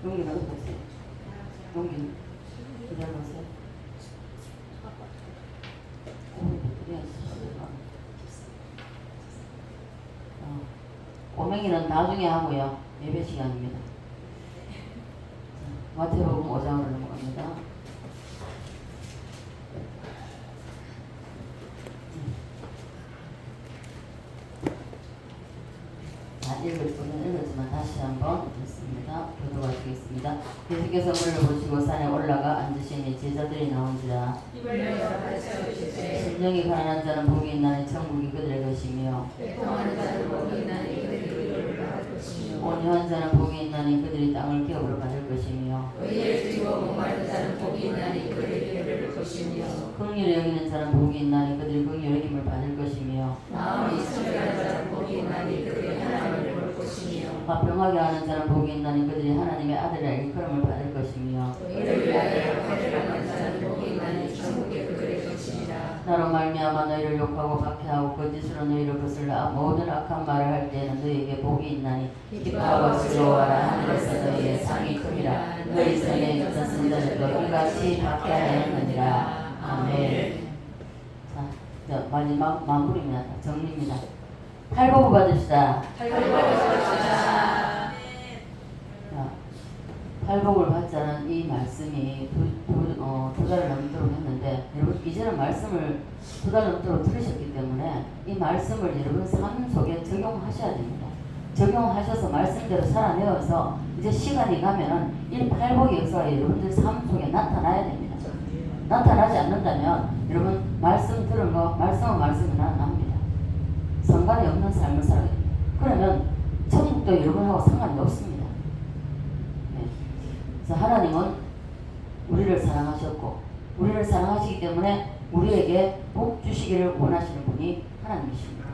용기는 어디 갔어요? 용기는? 기다려 보세요. 오맹이는 나중에 하고요. 예배 시간입니다. 마태복음 5장으로 넘어갑니다. 읽을 분은 읽었지만 다시 한번 읽습니다. 교도가 되겠습니다. 예수께서 물을 보시고 산에 올라가 앉으시니 제자들이 나온지라. 심령이 가난한 자는 복이 있나니 천국이 그들의 것이며 온유한 자는 복이 있나니 그들이 땅을 기업으로 받을 것이며 긍휼히 여기는 자는 복이 있나니 그들이 긍휼히 여김을 받을 것이며 화평하게 하는 자는 복이 있나니 그들이 하나님의 아들이라 일컬음을 받을 것이며 나로 말미암아 너희를 욕하고 박해하고 거짓으로 너희를 거슬러 모든 악한 말을 할 때에는 너희에게 복이 있나니 기뻐하고 즐거워하라. 하늘에서 너희의 상이 크니라. 너희 전에 있던 선자들도 이같이 박해하였느니라. 아멘. 자, 마지막 마무리입니다. 정리입니다. 팔복을 받읍시다. 팔복을 받자는 이 말씀이 두 달을 넘도록 했는데, 여러분 이제는 말씀을 두 달 넘도록 들으셨기 때문에 이 말씀을 여러분 삶 속에 적용하셔야 됩니다. 적용하셔서 말씀대로 살아내어서 이제 시간이 가면은 이 팔복의 역사가 여러분들 삶 속에 나타나야 됩니다. 나타나지 않는다면 여러분 말씀 들은 거 말씀은 납니다. 상관이 없는 삶을 살아야 됩니다. 그러면 천국도 여러분하고 상관이 없습니다. 네. 그래서 하나님은 우리를 사랑하셨고 우리를 사랑하시기 때문에 우리에게 복 주시기를 원하시는 분이 하나님이십니다.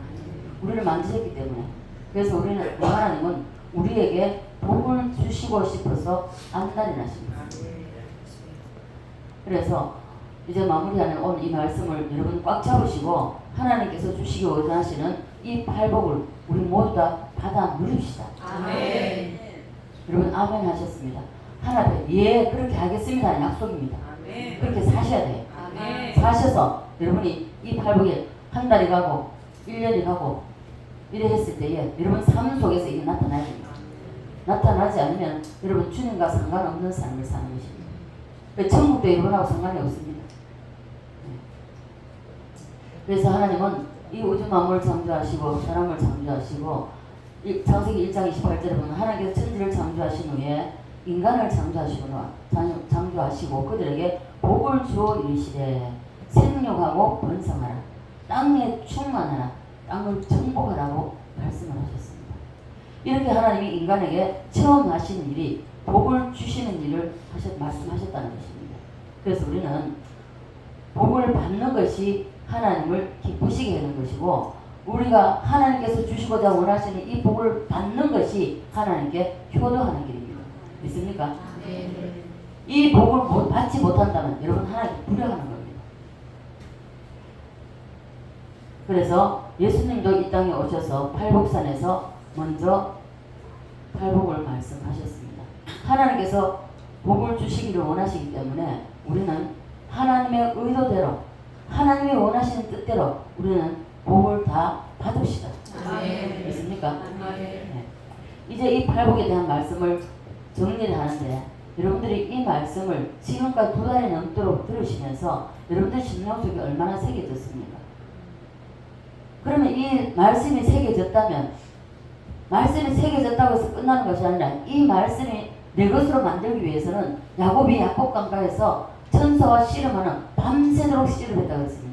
우리를 만드셨기 때문에. 그래서 하나님은 우리에게 복을 주시고 싶어서 안달이 나십니다. 그래서 이제 마무리하는 오늘 이 말씀을 여러분 꽉 잡으시고 하나님께서 주시기 원하시는 이 팔복을 우리 모두 다 받아 누립시다. 아멘. 여러분 아멘 하셨습니다. 하나님 예 그렇게 하겠습니다. 약속입니다. 아멘. 그렇게 사셔야 돼요. 아멘. 사셔서 여러분이 이 팔복에 한 달이 가고 1년이 가고 이래 했을 때에 여러분 삶 속에서 이게 나타나야 됩니다. 나타나지 않으면 여러분 주님과 상관없는 삶을 사는 것입니다. 천국도 여러분하고 상관이 없습니다. 그래서 하나님은 이 우주 만물을 창조하시고 사람을 창조하시고 창세기 1장 28절에 보면 하나님께서 천지를 창조하신 후에 인간을 창조하시고 그들에게 복을 주어 이르시되 생육하고 번성하라 땅에 충만하라 땅을 정복하라고 말씀을 하셨습니다. 이렇게 하나님이 인간에게 처음 하시는 일이 복을 주시는 일을 말씀하셨다는 것입니다. 그래서 우리는 복을 받는 것이 하나님을 기쁘시게 하는 것이고 우리가 하나님께서 주시고자 원하시는 이 복을 받는 것이 하나님께 효도하는 길입니다. 믿습니까? 네. 이 복을 받지 못한다면 여러분 하나님께 불효하는 겁니다. 그래서 예수님도 이 땅에 오셔서 팔복산에서 먼저 팔복을 말씀하셨습니다. 하나님께서 복을 주시기를 원하시기 때문에 우리는 하나님의 의도대로 하나님이 원하시는 뜻대로 우리는 복을 다 받읍시다. 아멘. 믿습니까? 아멘. 네. 이제 이 팔복에 대한 말씀을 정리를 하는데 여러분들이 이 말씀을 지금까지 두 달이 넘도록 들으시면서 여러분들 심령 속에 얼마나 새겨졌습니까? 그러면 이 말씀이 새겨졌다면 말씀이 새겨졌다고 해서 끝나는 것이 아니라 이 말씀이 내 것으로 만들기 위해서는 야곱이 야곱 강가에서 천사와 씨름하는 밤새도록 씨름했다고 했습니다.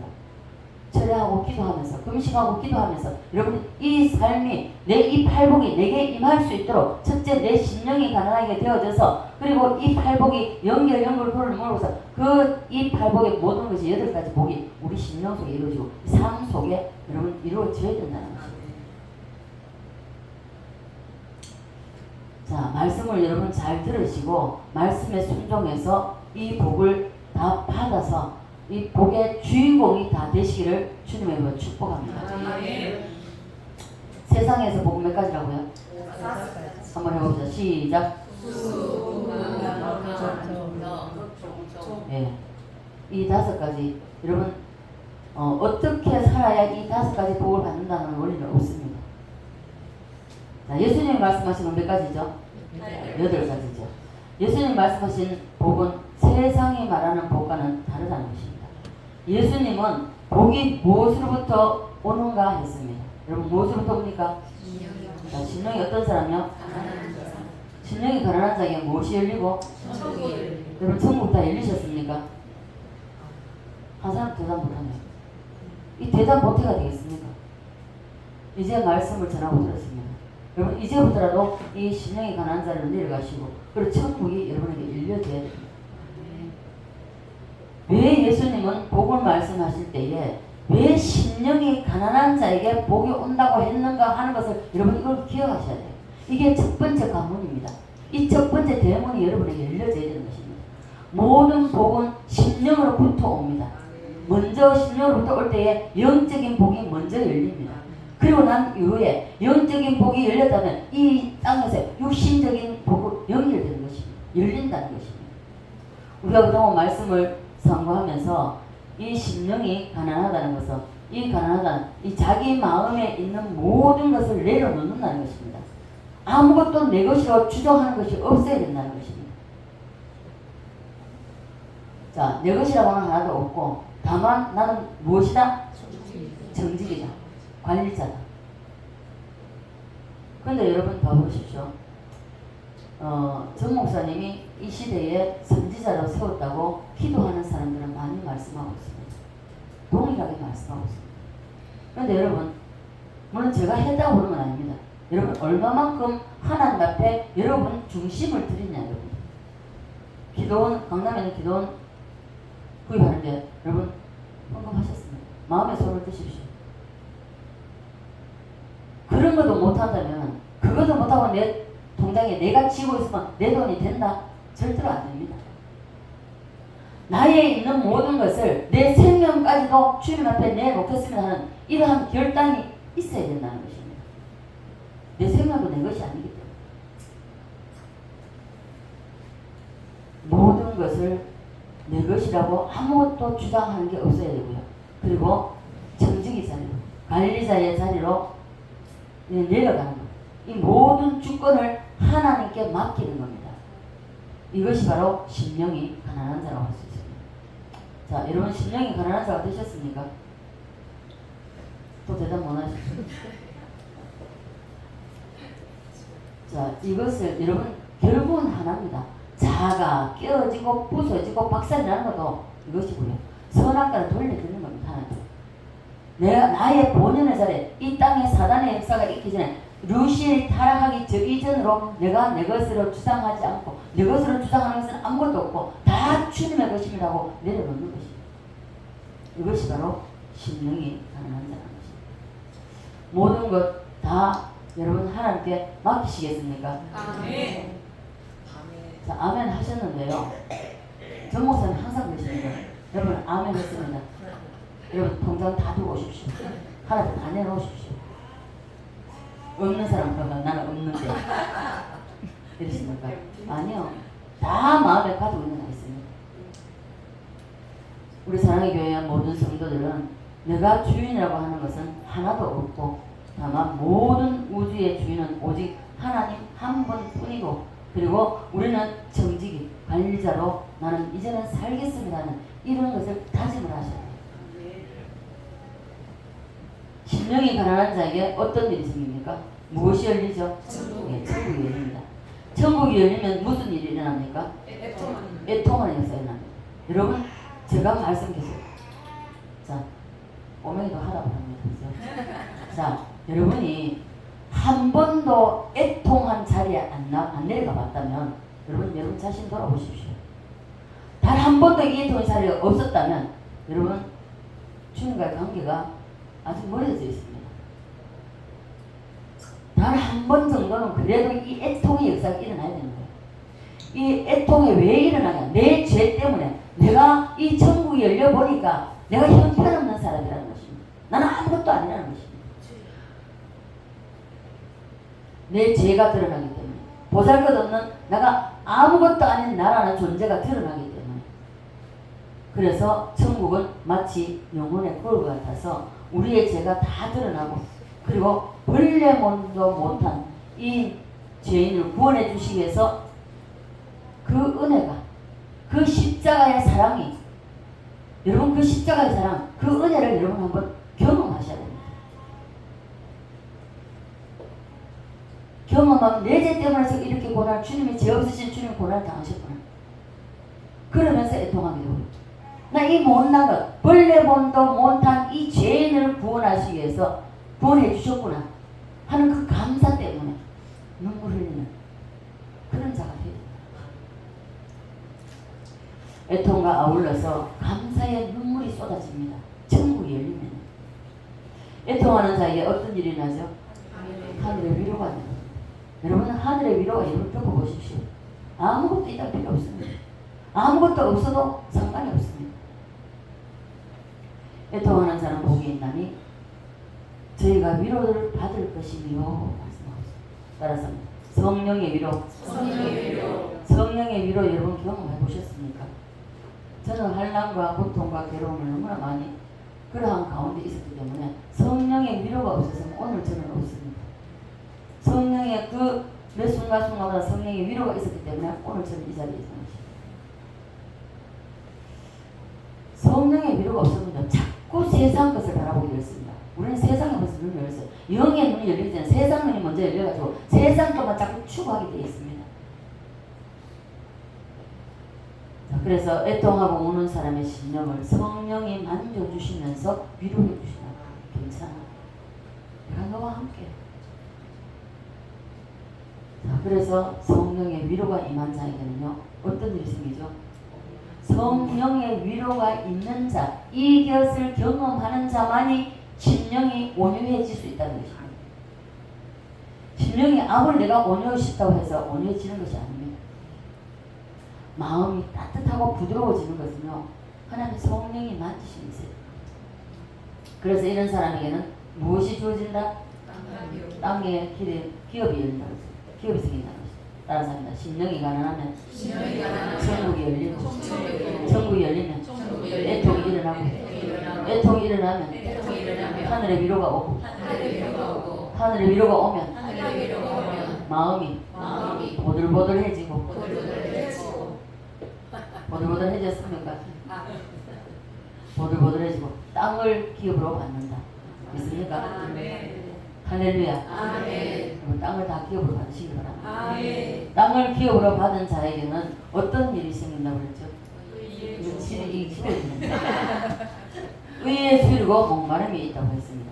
철야하고 기도하면서 금식하고 기도하면서 여러분 이 삶이 내 이 팔복이 내게 임할 수 있도록 첫째 내 심령이 가난하게 되어져서 그리고 이 팔복이 연결포를 모으고서 그 이 팔복의 모든 것이 8가지 복이 우리 심령 속에 이루어지고 삶 속에 여러분 이루어져야 된다는 것입니다. 자, 말씀을 여러분 잘 들으시고 말씀에 순종해서 이 복을 다 받아서 이 복의 주인공이 다 되시기를 주님의 축복합니다. 아멘. 세상에서 복 몇 가지라고요? 한번 해봅시다. 시작. 수 이 5가지 여러분 어떻게 살아야 이 5가지 복을 받는다는 원리는 없습니다. 자, 예수님이 말씀하신 건 몇 가지죠? 8가지죠. 예수님이 말씀하신 복은 세상이 말하는 복과는 다르다는 것입니다. 예수님은 복이 무엇으로부터 오는가 했습니다. 여러분 무엇으로부터 옵니까? 자, 심령이 어떤 사람이요? 심령이 가난한 자에게 무엇이 열리고? 여러분 천국 다 열리셨습니까? 한 사람 대답 못하네요. 이 대답 못해가 되겠습니까? 이제 말씀을 전하고 들었습니다. 여러분 이제부터라도 이 심령이 가난한 자리로 내려가시고 그리고 천국이 여러분에게 열려져야 됩니다. 왜 예수님은 복을 말씀하실 때에 왜 심령이 가난한 자에게 복이 온다고 했는가 하는 것을 여러분 이걸 기억하셔야 돼요. 이게 첫 번째 관문입니다. 이 첫 번째 대문이 여러분에게 열려져야 되는 것입니다. 모든 복은 심령으로부터 옵니다. 먼저 심령으로부터 올 때에 영적인 복이 먼저 열립니다. 그리고 난 이후에 영적인 복이 열렸다면 이 땅에서 육신적인 복으로 연결되는 것입니다. 열린다는 것입니다. 우리가 그동안 말씀을 상고하면서 이 심령이 가난하다는 것은 이 가난하다는 이 자기 마음에 있는 모든 것을 내려놓는다는 것입니다. 아무것도 내 것이라고 주장하는 것이 없어야 된다는 것입니다. 자, 내 것이라고는 하나도 없고 다만 나는 무엇이다? 정직이다. 관리자다. 그런데 여러분 봐보십시오. 전 목사님이 이 시대에 선지자로 세웠다고 기도하는 사람들은 많이 말씀하고 있습니다. 동일하게 말씀하고 있습니다. 그런데 여러분 물론 제가 했다고 그러는 건 아닙니다. 여러분 얼마만큼 하나님 앞에 여러분 중심을 드리냐 여러분. 기도원 강남에는 기도원 구입하는데 여러분 헌금하셨습니다. 마음에 손을 드십시오. 그런 것도 못한다면 그것도 못하고 내 통장에 내가 쥐고 있으면 내 돈이 된다? 절대로 안 됩니다. 나에 있는 모든 것을 내 생명까지도 주님 앞에 내놓겠습니다 하는 이러한 결단이 있어야 된다는 것입니다. 내 생명도 내 것이 아니기 때문에 모든 것을 내 것이라고 아무것도 주장하는 게 없어야 되고요. 그리고 정직의 자리로 관리자의 자리로 내려가는 것. 이 모든 주권을 하나님께 맡기는 겁니다. 이것이 바로 심령이 가난한 자라고 할 수 있습니다. 자, 여러분 심령이 가난한 자가 되셨습니까? 또 대답 못 하시죠? 자, 이것을 여러분 결국은 하나입니다. 자가 깨어지고 부서지고 박살이 나는 것도 이것이고요. 선악과를 돌려드는 겁니다. 하나님. 내가 나의 본연의 자리에 이 땅에 사단의 역사가 있기 전에 루시엘이 타락하기 이전으로 내가 내 것으로 주장하지 않고 내 것으로 주장하는 것은 아무것도 없고 다 주님의 것입니다고 내려놓는 것입니다. 이것이 바로 심령이 가난한 자라는 것입니다. 모든 것 다 여러분 하나님께 맡기시겠습니까? 아멘. 자, 아멘 하셨는데요. 전 목사님 항상 그러십니다. 여러분 아멘 했습니다. 여러분 통장 다 두고 오십시오. 하나님 다 내놓으십시오. 없는 사람 그러면 나는 없는데 이러십니까? 아니요. 다 마음에 가지고 있는 거 있습니다. 우리 사랑의 교회의 모든 성도들은 내가 주인이라고 하는 것은 하나도 없고 다만 모든 우주의 주인은 오직 하나님 한 분뿐이고 그리고 우리는 정직이 관리자로 나는 이제는 살겠습니다 하는 이런 것을 다짐을 하셔야 돼요. 심령이 가난한 자에게 어떤 일이 생깁니까? 무엇이 열리죠? 네, 천국이 열립니다. 천국이 열리면 무슨 일이 일어납니까? 애통하는 역사가 일어납니다. 여러분 제가 말씀드렸어요. 자, 오메기도 하라고 합니다. 그렇죠? 자, 여러분이 한 번도 애통한 자리에 안 내려가 봤다면 여러분 자신 돌아보십시오. 단 한 번도 이 애통의 자리가 없었다면 여러분 주님과의 관계가 아직 멀어져 있습니다. 단 한 번 정도는 그래도 이 애통의 역사가 일어나야 되는 거예요. 이 애통이 왜 일어나냐? 내 죄 때문에 내가 이 천국이 열려보니까 내가 형편없는 사람이라는 것입니다. 나는 아무것도 아니라는 것입니다. 내 죄가 드러나기 때문에 보잘것없는 내가 아무것도 아닌 나라는 존재가 드러나기 때문에 그래서 천국은 마치 영혼의 거울 같아서 우리의 죄가 다 드러나고 그리고 벌레몬도 못한 이 죄인을 구원해 주시기 위해서 그 은혜가 그 십자가의 사랑이 여러분 그 십자가의 사랑 그 은혜를 여러분 한번 경험하셔야 됩니다. 경험하면 내 죄 때문에 이렇게 고난 주님이 죄 없으신 주님이 고난을 당하셨구나. 그러면서 애통하게 되고 나 이 못난 것 벌레본도 못한 이 죄인을 구원하시기 위해서 구원해 주셨구나 하는 그 감사 때문에 눈물 흘리는 그런 자가 되어야 됩니다. 애통과 아울러서 감사의 눈물이 쏟아집니다. 천국이 열리면 애통하는 자에게 어떤 일이 나죠? 하늘의 위로가 나요. 여러분 하늘의 위로가 여러분 겪어보십시오. 아무것도 있다 필요 없습니다. 아무것도 없어도 상관이 없습니다. 애통하는 자는 복이 있나니 저희가 위로를 받을 것이며 말씀하고 있습니다. 따라서 성령의 위로, 성령의 위로 여러분 경험해 보셨습니까? 저는 환난과 고통과 괴로움을 너무나 많이 그러한 가운데 있었기 때문에 성령의 위로가 없어서는 오늘 저는 없습니다. 성령의 그 매 순간순간마다 성령의 위로가 있었기 때문에 오늘 저는 이 자리에 있습니다. 성령의 위로가 없으면 자꾸 세상 것을 바라보게 되었습니다. 우리는 세상에 벌써 눈이 열렸어요. 영의 눈이 열리기 전에 세상 눈이 먼저 열려가지고 세상 것만 자꾸 추구하게 되어 있습니다. 자, 그래서 애통하고 우는 사람의 심령을 성령이 만져주시면서 위로해 주시나 괜찮아. 내가 너와 함께. 자, 그래서 성령의 위로가 임한 자에게는요 어떤 일이 생기죠? 성령의 위로가 있는 자, 이것을 경험하는 자만이 심령이 온유해질 수 있다는 것입니다. 심령이 아무리 내가 온유해졌다고 해서 온유해지는 것이 아닙니다. 마음이 따뜻하고 부드러워지는 것은요 하나님의 성령이 만지심이 있어요. 그래서 이런 사람에게는 무엇이 주어진다? 땅에 기업이 열린다고 했어요. 기업이 생긴다는 것입니다. 따라서 합니다. 심령이 가난하면 천국이 열리고 천국이 열리면 애통이 일어나고 애통이 일어나면 하늘의 위로가 오고 하늘의 위로가 오면 마음이 보들보들해지고 보들보들해졌습니까? 보들보들해지고 땅을 기업으로 받는다. 믿습니까? 할렐루야. 그럼 땅을 다 기업으로 받으시기 바랍니다. 땅을 기업으로 받은 자에게는 어떤 일이 생긴다고 그랬죠? 이 의에 줄이고 목마름이 있다고 했습니다.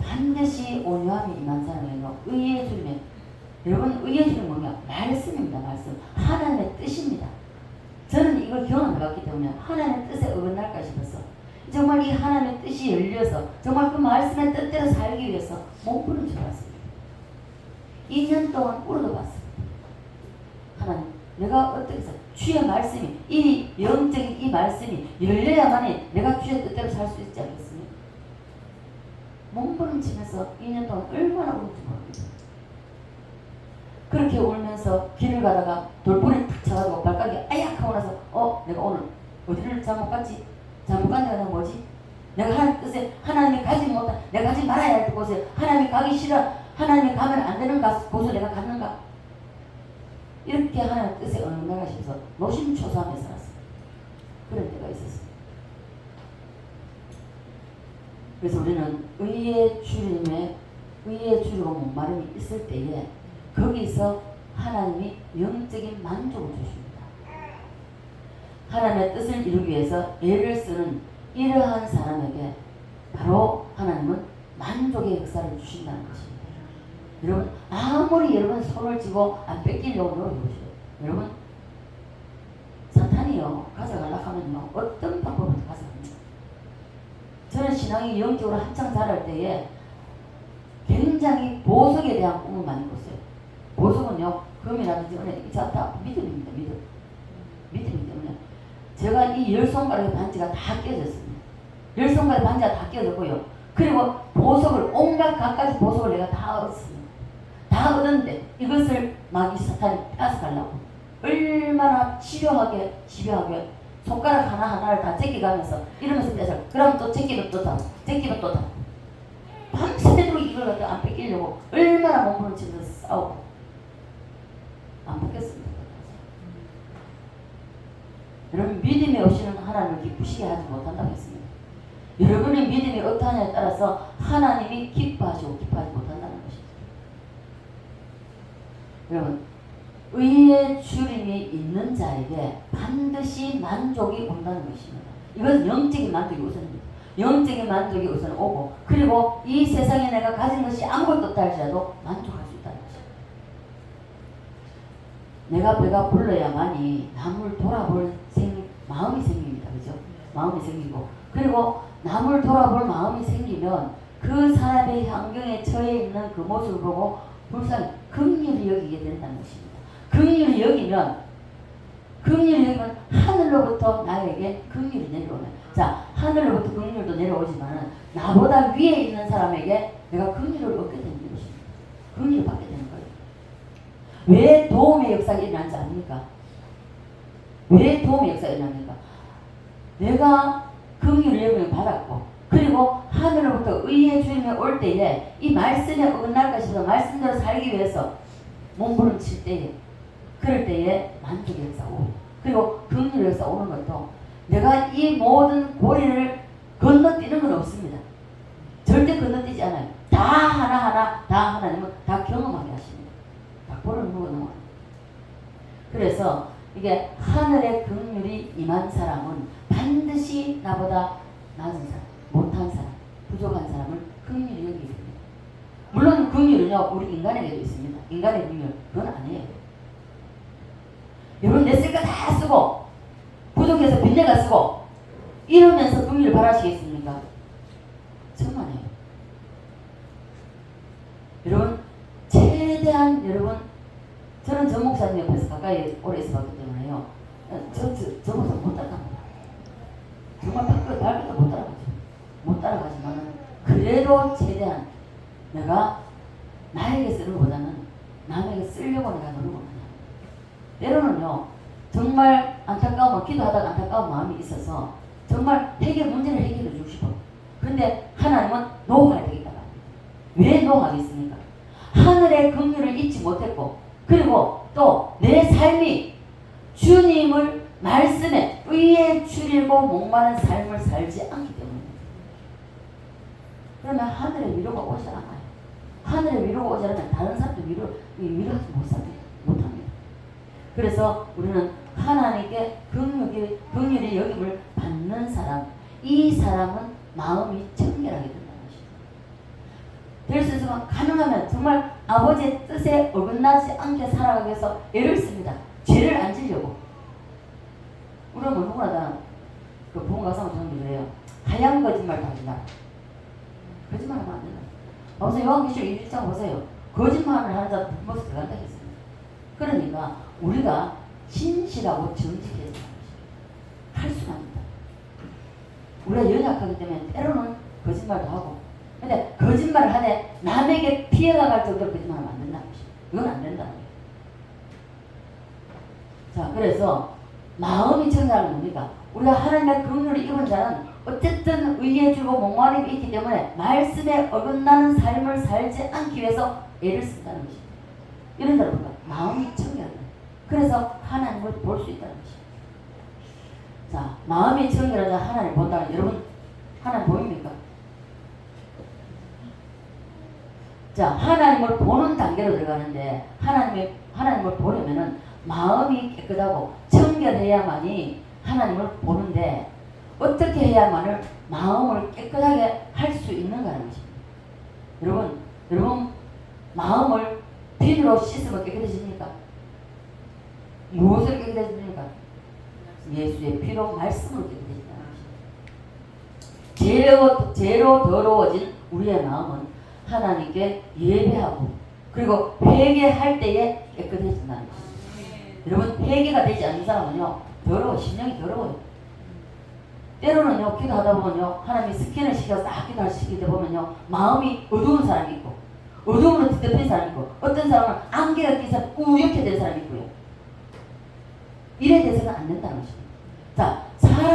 반드시 온유함이 임한 사람에게는 의에 줄이면 여러분 의에 줄이는 뭐냐? 말씀입니다. 말씀. 하나님의 뜻입니다. 저는 이걸 경험해봤기 때문에 하나님의 뜻에 어긋날까 싶어서 정말 이 하나님의 뜻이 열려서 정말 그 말씀의 뜻대로 살기 위해서 몸부림쳐 봤습니다. 2년 동안 울어봤습니다. 하나님 내가 어떻게 해서 주의 말씀이 이 영적인 이 말씀이 열려야만이 내가 주의 뜻대로 살 수 있지 않겠습니까? 몸부림치면서 2년 동안 얼마나 울었지 모릅니다. 그렇게 울면서 길을 가다가 돌부리 탁 쳐가지고 발가락이 아약 하고 나서 내가 오늘 어디를 잘못 갔지? 잘못 간 데가 뭐지? 내가 하나님 뜻에 하나님이 가지 못한 내가 가지 말아야 할 곳에 하나님이 가기 싫어 하나님이 가면 안 되는 곳을 내가 갔는가? 이렇게 하나님의 뜻에 어긋나가셔서 노심초사하며 살았어요. 그런 때가 있었어요. 그래서 우리는 의에 줄이고 목마름이 있을 때에 거기서 하나님이 영적인 만족을 주십니다. 하나님의 뜻을 이루기 위해서 애를 쓰는 이러한 사람에게 바로 하나님은 만족의 역사를 주신다는 것입니다. 여러분 아무리 여러분 손을 쥐고 안 뺏기려고 노력해보세요. 여러분 사탄이요 가져가려고 하면요 어떤 방법으로 가져갑니다. 저는 신앙이 영적으로 한창 자랄 때에 굉장히 보석에 대한 꿈을 많이 꿨어요. 보석은요 금이라든지 은혜 다 믿음입니다. 믿음이기 때문에 제가 이 10손가락의 반지가 다 깨졌습니다. 10손가락의 반지가 다 깨졌고요. 그리고 보석을 온갖 갖가지 보석을 내가 다 얻었습니다. 다 얻었는데 이것을 마귀 사탄이 뺏어가려고 얼마나 집요하게 손가락 하나하나를 다 제끼가면서 이러면서 뺏어. 그럼 또 제끼면 또 다, 제끼면 또 다. 밤새도록 이걸 갖다 안 뺏기려고 얼마나 몸부림치면서 싸우고 안 뺏겼습니다. 여러분 믿음이 없이는 하나님을 기쁘시게 하지 못한다고 했습니다. 여러분의 믿음이 어떠하냐에 따라서 하나님이 기뻐하시고 기뻐하지 못한다는 것입니다. 여러분 의의 주림이 있는 자에게 반드시 만족이 온다는 것입니다. 이것은 영적인 만족이 우선입니다. 영적인 만족이 우선 오고 그리고 이 세상에 내가 가진 것이 아무것도 없다 할지라도 만족할 수 있다는 것입니다. 내가 배가 불러야만이 남을 돌아볼 마음이 생깁니다. 그죠? 마음이 생기고 그리고 남을 돌아볼 마음이 생기면 그 사람의 환경에 처해 있는 그 모습을 보고 불쌍히 긍휼히 여기게 된다는 것입니다. 긍휼히 여기면 하늘로부터 나에게 긍휼이 내려오네. 자, 하늘로부터 긍휼도 내려오지만 나보다 위에 있는 사람에게 내가 긍휼을 얻게 되는 것입니다. 긍휼을 받게 되는 거예요. 왜 도움의 역사가 일어나는지 아닙니까? 왜 도움의 역사가 일어납니까? 내가 긍휼을 여김을 받았고 그리고 하늘로부터 의의 주님이 올 때에 이 말씀에 어긋날까 싶어서 말씀대로 살기 위해서 몸부림칠 때에 그럴 때에 만족의 역사 오고 그리고 긍휼의 역사 오는 것도 내가 이 모든 고리를 건너뛰는 건 없습니다. 절대 건너뛰지 않아요. 다 하나하나 다 하나님은 다 경험하게 하십니다. 다 고리를 먹어 넘어요. 그래서 이게 하늘의 긍휼이 임한 사람은 반드시 나보다 낮은 사람, 못한 사람, 부족한 사람을 긍휼히 여기게 됩니다. 물론 긍휼은요 우리 인간에게도 있습니다. 인간의 긍휼 그건 아니에요. 여러분 내 쓸 거 다 쓰고 부족해서 빚내가 쓰고 이러면서 긍휼을 바라시겠습니까? 정말이에요. 여러분 최대한 여러분 저는 전 목사님 옆에서 가까이 오래 있어봤기 때문에요. 저 목사 못 따라갑니다. 정말 발끝도 못 따라가죠. 못 따라가지만은 그래도 최대한 내가 나에게 쓰는 것보다는 남에게 쓰려고 내가 노력을 하냐. 때로는요 정말 안타까운 기도하다가 안타까운 마음이 있어서 정말 문제를 해결해 주고 싶어. 근데 하나님은 노할 때가 있다가 왜 노하겠습니까? 하늘의 긍휼을 잊지 못했고 그리고 또 내 삶이 주님을 말씀에 의에 줄이고 목마른 삶을 살지 않기 때문입니다. 그러면 하늘의 위로가 오지 않아요. 하늘의 위로가 오지 않으면 다른 사람도 위로하지 못합니다. 그래서 우리는 하나님께 긍휼히 여김을 받는 사람, 이 사람은 마음이 청결하게 된다는 것입니다. 될 수 있으면 가능하면 정말 아버지의 뜻에 어긋나지 않게 살아가기 위해서 애를 씁니다. 죄를 안 지려고. 우리는 누구나 다 그 부모가 상을 저는 그래요. 하얀 거짓말 하지 마라. 거짓말하면 안 된다. 보세요. 요한계시록 1장 보세요. 거짓말을 하는 자도 불못에 들어간다 했습니다. 그러니까 우리가 진실하고 정직해야 할 수가 없다. 우리가 연약하기 때문에 때로는 거짓말도 하고 근데 거짓말을 하되 남에게 피해가 갈 정도로 거짓말하면 안 된다는 것입니다. 이건 안 된다는 거예요. 자, 그래서 마음이 청결하는 뭡니까? 우리가 하나님의 긍휼을 입은 자는 어쨌든 의에 주고 목마름이 있기 때문에 말씀에 어긋나는 삶을 살지 않기 위해서 애를 쓴다는 것입니다. 이런 자를 볼까? 마음이 청결하다. 그래서 하나님을 볼 수 있다는 것입니다. 자, 마음이 청결하자 하나님을 본다면 여러분 하나님 보입니까? 자, 하나님을 보는 단계로 들어가는데 하나님을 보려면은 마음이 깨끗하고 청결해야만이 하나님을 보는데 어떻게 해야만을 마음을 깨끗하게 할 수 있는가라는 것입니다. 여러분 마음을 비누로 씻으면 깨끗해집니까? 무엇으로 깨끗해집니까? 예수의 피로 말씀으로 깨끗해진다는 것입니다. 죄로 더러워진 우리의 마음은 하나님께 예배하고 그리고 회개할 때에 깨끗해진다는 것입니다. 여러분 회개가 되지 않는 사람은요 심령이 더러워요. 때로는요 기도하다 보면요 하나님이 스캔을 시켜서 딱 기도할 시킬 때 보면요 마음이 어두운 사람이 있고 어둠으로 뒤덮인 사람이 있고 어떤 사람은 안개가 끼서 우옇게 된 사람이 있고요. 이래 돼서는 안 된다는 것입니다. 자,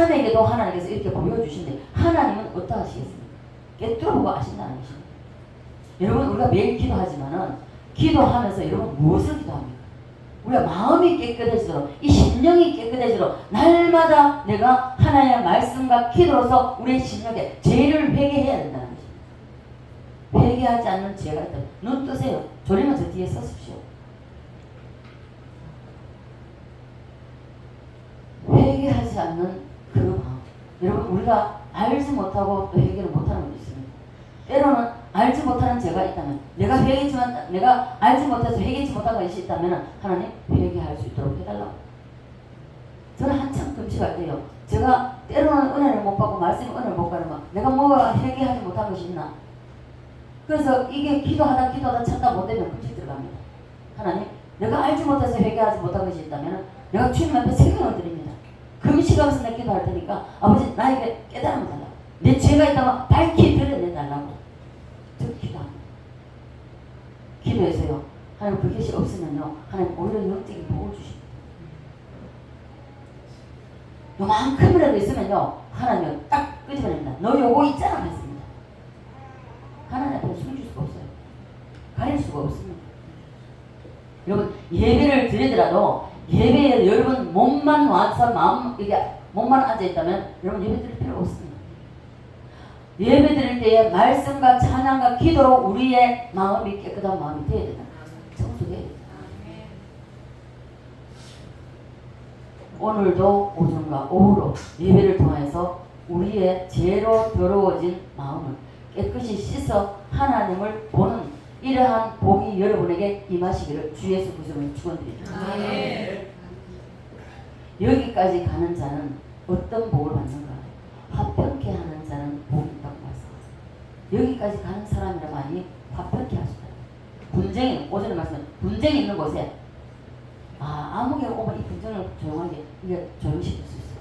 사람에게도 하나님께서 이렇게 보여주신데 하나님은 어떠하시겠습니까? 꿰뚫어보고 아신다는 것입니다. 여러분 우리가 매일 기도하지만은 기도하면서 여러분 무엇을 기도합니까? 우리가 마음이 깨끗해지도록 이 심령이 깨끗해지도록 날마다 내가 하나님의 말씀과 기도로서 우리의 심령에 죄를 회개해야 된다는 것입니다. 회개하지 않는 죄가 있다. 눈 뜨세요. 졸리면 저 뒤에 서십시오. 회개하지 않는 그 마음. 여러분 우리가 알지 못하고 또 회개를 못하는 것도 있습니다. 때로는 알지 못하는 죄가 있다면 내가 알지 못해서 회개하지 못한 것이 있다면 하나님 회개할 수 있도록 해달라고. 저는 한참 금식할 때요. 제가 때로는 은혜를 못 받고 말씀에 은혜를 못 받으면 내가 뭐가 회개하지 못한 것이 있나. 그래서 이게 기도하다 찾다 못되면 금식 들어갑니다. 하나님 내가 알지 못해서 회개하지 못한 것이 있다면 내가 주님 앞에 책임을 드립니다. 금식하면서 내 기도할 테니까 아버지 나에게 깨달음을 달라고. 내 죄가 있다면 밝히 드러내달라고. 저 기도합니다. 기도해서요. 하나님 그것이 없으면요. 하나님 오히려 영적인 복을 주십니다. 요만큼이라도 있으면요. 하나님은 딱 끄집어냅니다. 너 요거 있잖아 했습니다. 하나님 앞에 숨길 수가 없어요. 가릴 수가 없습니다. 여러분 예배를 드리더라도 예배에 여러분 몸만 와서 몸만 앉아있다면 여러분 예배 드릴 필요 없습니다. 예배 드릴 때에 말씀과 찬양과 기도로 우리의 마음이 깨끗한 마음이 되어야 된다. 청소해야 된다. 오늘도 오전과 오후로 예배를 통해서 우리의 죄로 더러워진 마음을 깨끗이 씻어 하나님을 보는 이러한 복이 여러분에게 임하시기를 주 예수 그리스도로 축원드립니다. 여기까지 가는 자는 어떤 복을 받는가? 화평케 하는 자는 복이 있다고 말씀하셨습니다. 여기까지 가는 사람이라만이 화평케 하시다. 분쟁이 오전에 말씀한 분쟁이 있는 곳에 아무개 오면 이 분쟁을 조용하게 이게 조용시킬 수 있어요.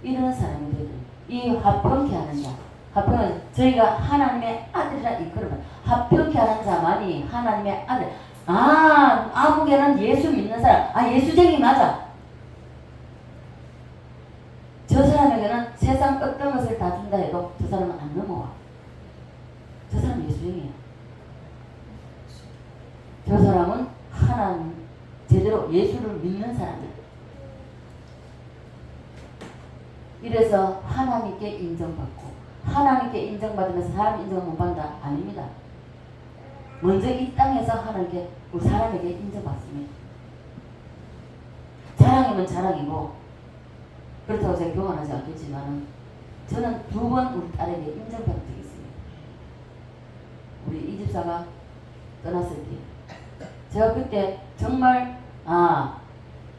이런 사람이 되는 이 화평케 하는 자. 화평은 저희가 하나님의 아들이라 이끌으면 화평케 하는 자만이 하나님의 아들. 아무개는 예수 믿는 사람. 예수쟁이 맞아. 저 사람에게는 세상 어떤 것을 다 준다 해도 저 사람은 안 넘어와. 저 사람은 예수쟁이에요. 저 사람은 하나님 제대로 예수를 믿는 사람이에요. 이래서 하나님께 인정받고 하나님께 인정받으면서 사람 인정을 못 받는다? 아닙니다. 먼저 이 땅에서 하나님께 그 사람에게 인정받습니다. 자랑이면 자랑이고 그렇다고 제가 교만하지 않겠지만 저는 2번 우리 딸에게 인정받은 적이 있습니다. 우리 이 집사가 떠났을 때 제가 그때 정말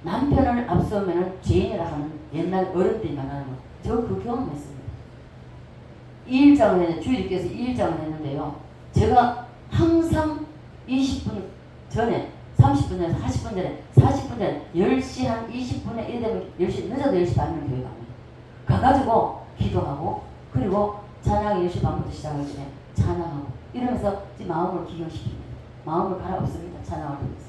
남편을 앞서면 죄인이라 하는 옛날 어른들이 말하는 거 저 그 경험했습니다. 2일장을 했는데 주일께서 2일장을 했는데요. 제가 항상 20분 전에 30분 전에 40분 전에 40분 전에 10시 한 20분에 이래 되면 10시 늦어도 10시 반이면 교회 갑니다. 가가지고 기도하고 그리고 찬양이 10시 반부터 시작하기 전에 찬양하고 이러면서 마음을 기경시킵니다. 마음을 갈아엎습니다. 찬양을 하면서.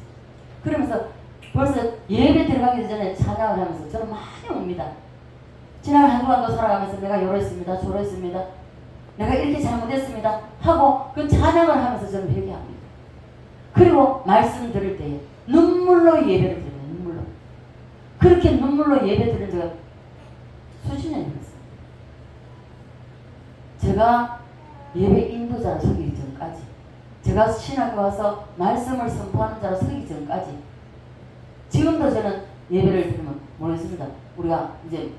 그러면서 벌써 예배 들어가기 전에 찬양을 하면서 저는 많이 옵니다. 지난 한 주간도 살아가면서 내가 요랬습니다. 저랬습니다. 내가 이렇게 잘못했습니다. 하고 그 찬양을 하면서 저는 회개합니다. 그리고 말씀 들을 때에 눈물로 예배를 드려요. 눈물로. 그렇게 눈물로 예배 드린 적은 수십 년이 됐어요. 제가 예배 인도자로 서기 전까지 제가 신학교 와서 말씀을 선포하는 자로 서기 전까지 지금도 저는 예배를 드리면 모르겠습니다. 우리가 이제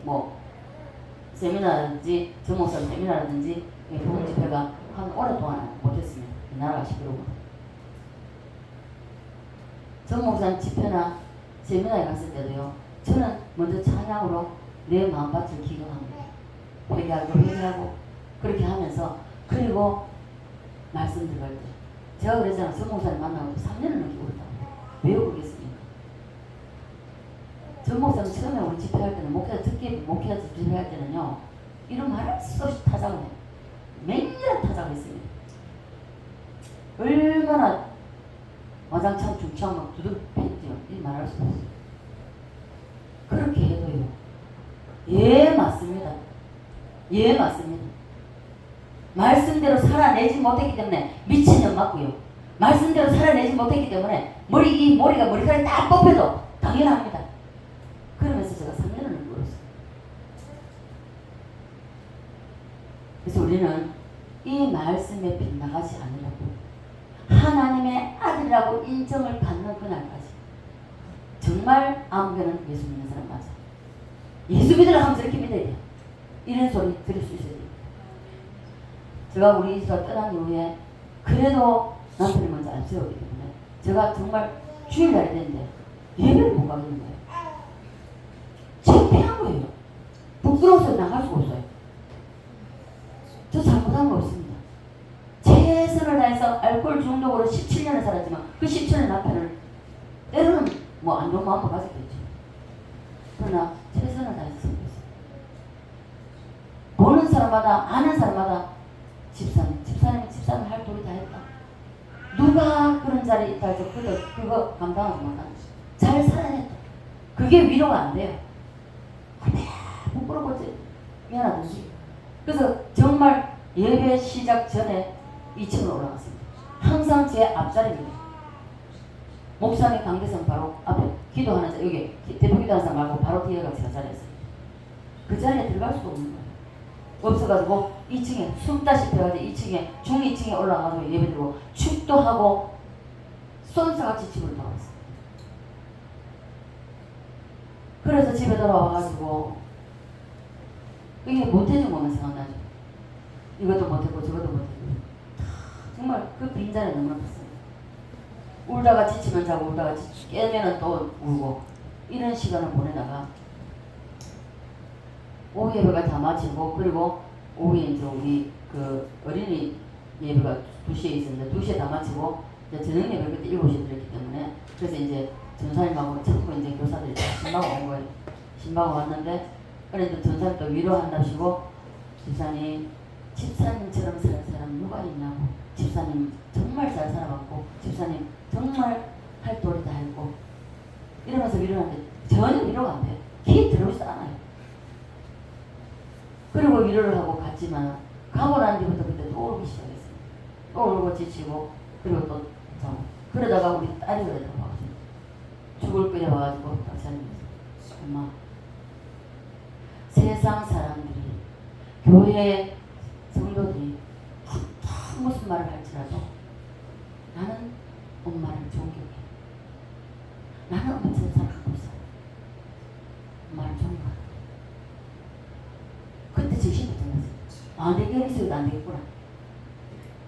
세미나라든지 전목사 세미나라든지 부흥 집회가 한 오랫동안 못했습니다. 나라가 시끄러워. 전목사 집회나 세미나에 갔을 때도요. 저는 먼저 찬양으로 내 마음밭을 기도합니다. 회개하고 그렇게 하면서 그리고 말씀 들어갈 때 제가 그랬잖아요. 전목사를 만나고 3년을 넘게 오랬다고. 왜 오르겠습니까? 전목사는 처음에 우리 집회할 때는 목회자 집회할 때는요. 이런 말할 수 없이 타작을 해요. 맹렬한 타작을 했습니다. 얼마나 와장창 중창 두둑 팬지요. 이 말할 수 없어요. 그렇게 해도요. 예, 맞습니다. 예, 맞습니다. 말씀대로 살아내지 못했기 때문에 미친년 맞고요. 말씀대로 살아내지 못했기 때문에 이 머리가 머리카락이 딱 뽑혀도 당연합니다. 그러면서 제가 3년을 물었어요. 그래서 우리는 이 말씀에 빗나가지 않으려고 하나님의 아들이라고 인정을 받는 그날까지 정말 아무개는 예수 믿는 사람 맞아. 예수 믿으라 하면 저렇게 믿어야 돼요. 이런 소리 들을 수 있어야 돼요. 제가 우리 이수가 떠난 이후에 그래도 남편이 먼저 안 세우기 때문에 제가 정말 주일날이 됐는데 예배를 못 가겠는 거예요. 창피한 거예요. 부끄러워서 나갈 수가 없어요. 저 잘못한 거 없습니다. 최선을 다해서 알코올 중독으로 17년을 살았지만 그 17년 남편을 때로는 뭐 안 좋은 마음도 가졌겠죠. 그러나 최선을 다해서 섬겼어요. 보는 사람마다 아는 사람마다 집사님 할 도리 다 했다. 누가 그런 자리에 있다 해서 그거 감당하지 못한다. 잘 살아냈다. 그게 위로가 안 돼요. 부끄럽고 미안하든지. 그래서 정말 예배 시작 전에 2층으로 올라갔습니다. 항상 제 앞자리입니다. 목사님 강대성 바로 앞에 기도하는 자, 여기 대표 기도하는 사람 말고 바로 뒤에가 제가 자리였어요. 그 자리에 들어갈 수가 없는 거예요. 없어가지고 2층에 숨다시피 해가지고 2층에 중2층에 올라가서 예배드리고 축도 하고 쏜사같이 집으로 돌아왔어요. 그래서 집에 돌아와가지고 이게 못해준 것만 생각나죠. 이것도 못했고 저것도 못했고 정말 그 빈자리에 너무 아팠어요. 울다가 지치면 자고 울다가 깨면은 또 울고 이런 시간을 보내다가 오후 예배가 다 마치고 그리고 오후에 이제 우리 그 어린이 예배가 2시에 있었는데 2시에 다 마치고 이제 저녁 예배 그때 7시에 들었기 때문에 그래서 이제 전사님하고 전부 이제 교사들이 다 신방을 온 거예요. 신방을 왔는데 그래도 전사님 또 위로한답시고 집사님 집사님처럼 사는 사람 누가 있냐고 집사님 정말 잘 살아왔고 집사님 정말 할 도리 다 했고 이러면서 위로하는데 전혀 위로가 안 돼요. 귀에 들어오지도 않아요. 그리고 위로를 하고 갔지만 가고 난 뒤부터 그때 또 울기 시작했어요. 또 울고 지치고 그리고 또 자고 그러다가 우리 딸이 그러더라고 와가지고 죽을 끓여 와가지고 박사님이 엄마 세상 사람들이 교회 성도들이 무슨 말을 할지라도 나는 엄마를 존경해. 나는 엄마처럼 살아가고 있어. 엄마를 존경해. 그때 정신이 들었어요. 아, 내게 있어도 안 되겠구나.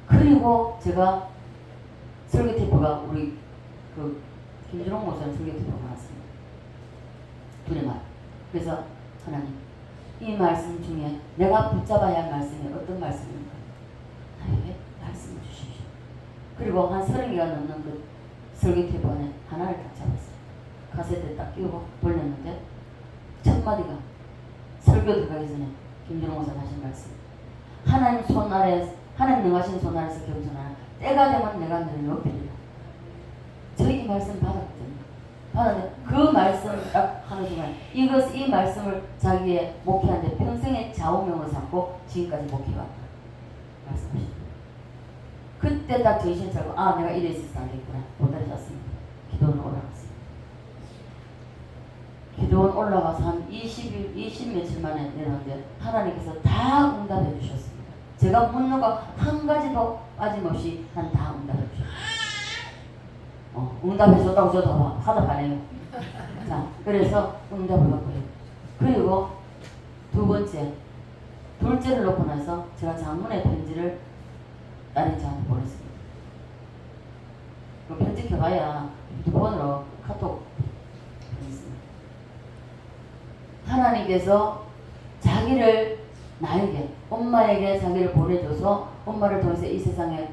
그리고 제가 설교 테이프가 우리 그 김준홍 목사님 설교 테이프가 나왔습니다. 둘의만. 그래서 하나님 이 말씀 중에 내가 붙잡아야 할 말씀이 어떤 말씀입니까? 나에게 말씀을 주십시오. 그리고 한 30개가 넘는 그 설교 테이프 안에 하나를 딱 잡았어요. 카세트에 딱 끼우고 돌렸는데 첫 마디가 설교 들어가기 전에 김준호 목사님 하신 말씀. 하나님 손 아래, 하나님 능하신 손 아래서 겸손하라. 때가 되면 내가 너를 높이리라. 저희 이 말씀 받았거든요. 받았는데 그 말씀을 딱 하는 순간 이 말씀을 자기의 목회하는데 평생의 좌우명을 삼고 지금까지 목회해왔다. 말씀하셨어요. 그때 딱 정신 차리고 아 내가 이래 있어서 안 되겠구나. 보따리 잤습니다. 기도는 올라갔어요. 기도원 올라가서 한 20 며칠 만에 내려왔는데 하나님께서 다 응답해 주셨습니다. 제가 묻는 거 한 가지도 빠짐없이 난 다 응답해 주셨어요. 응답해 줬다고 저도 화답하네요. 자, 그래서 응답을 받고요. 그리고 두 번째, 둘째를 놓고 나서 제가 장문의 편지를 딸이 저한테 보냈습니다. 그 편지 켜봐야 휴대폰으로 카톡 보냈습니다. 하나님께서 자기를 나에게 엄마에게 자기를 보내줘서 엄마를 통해서 이 세상에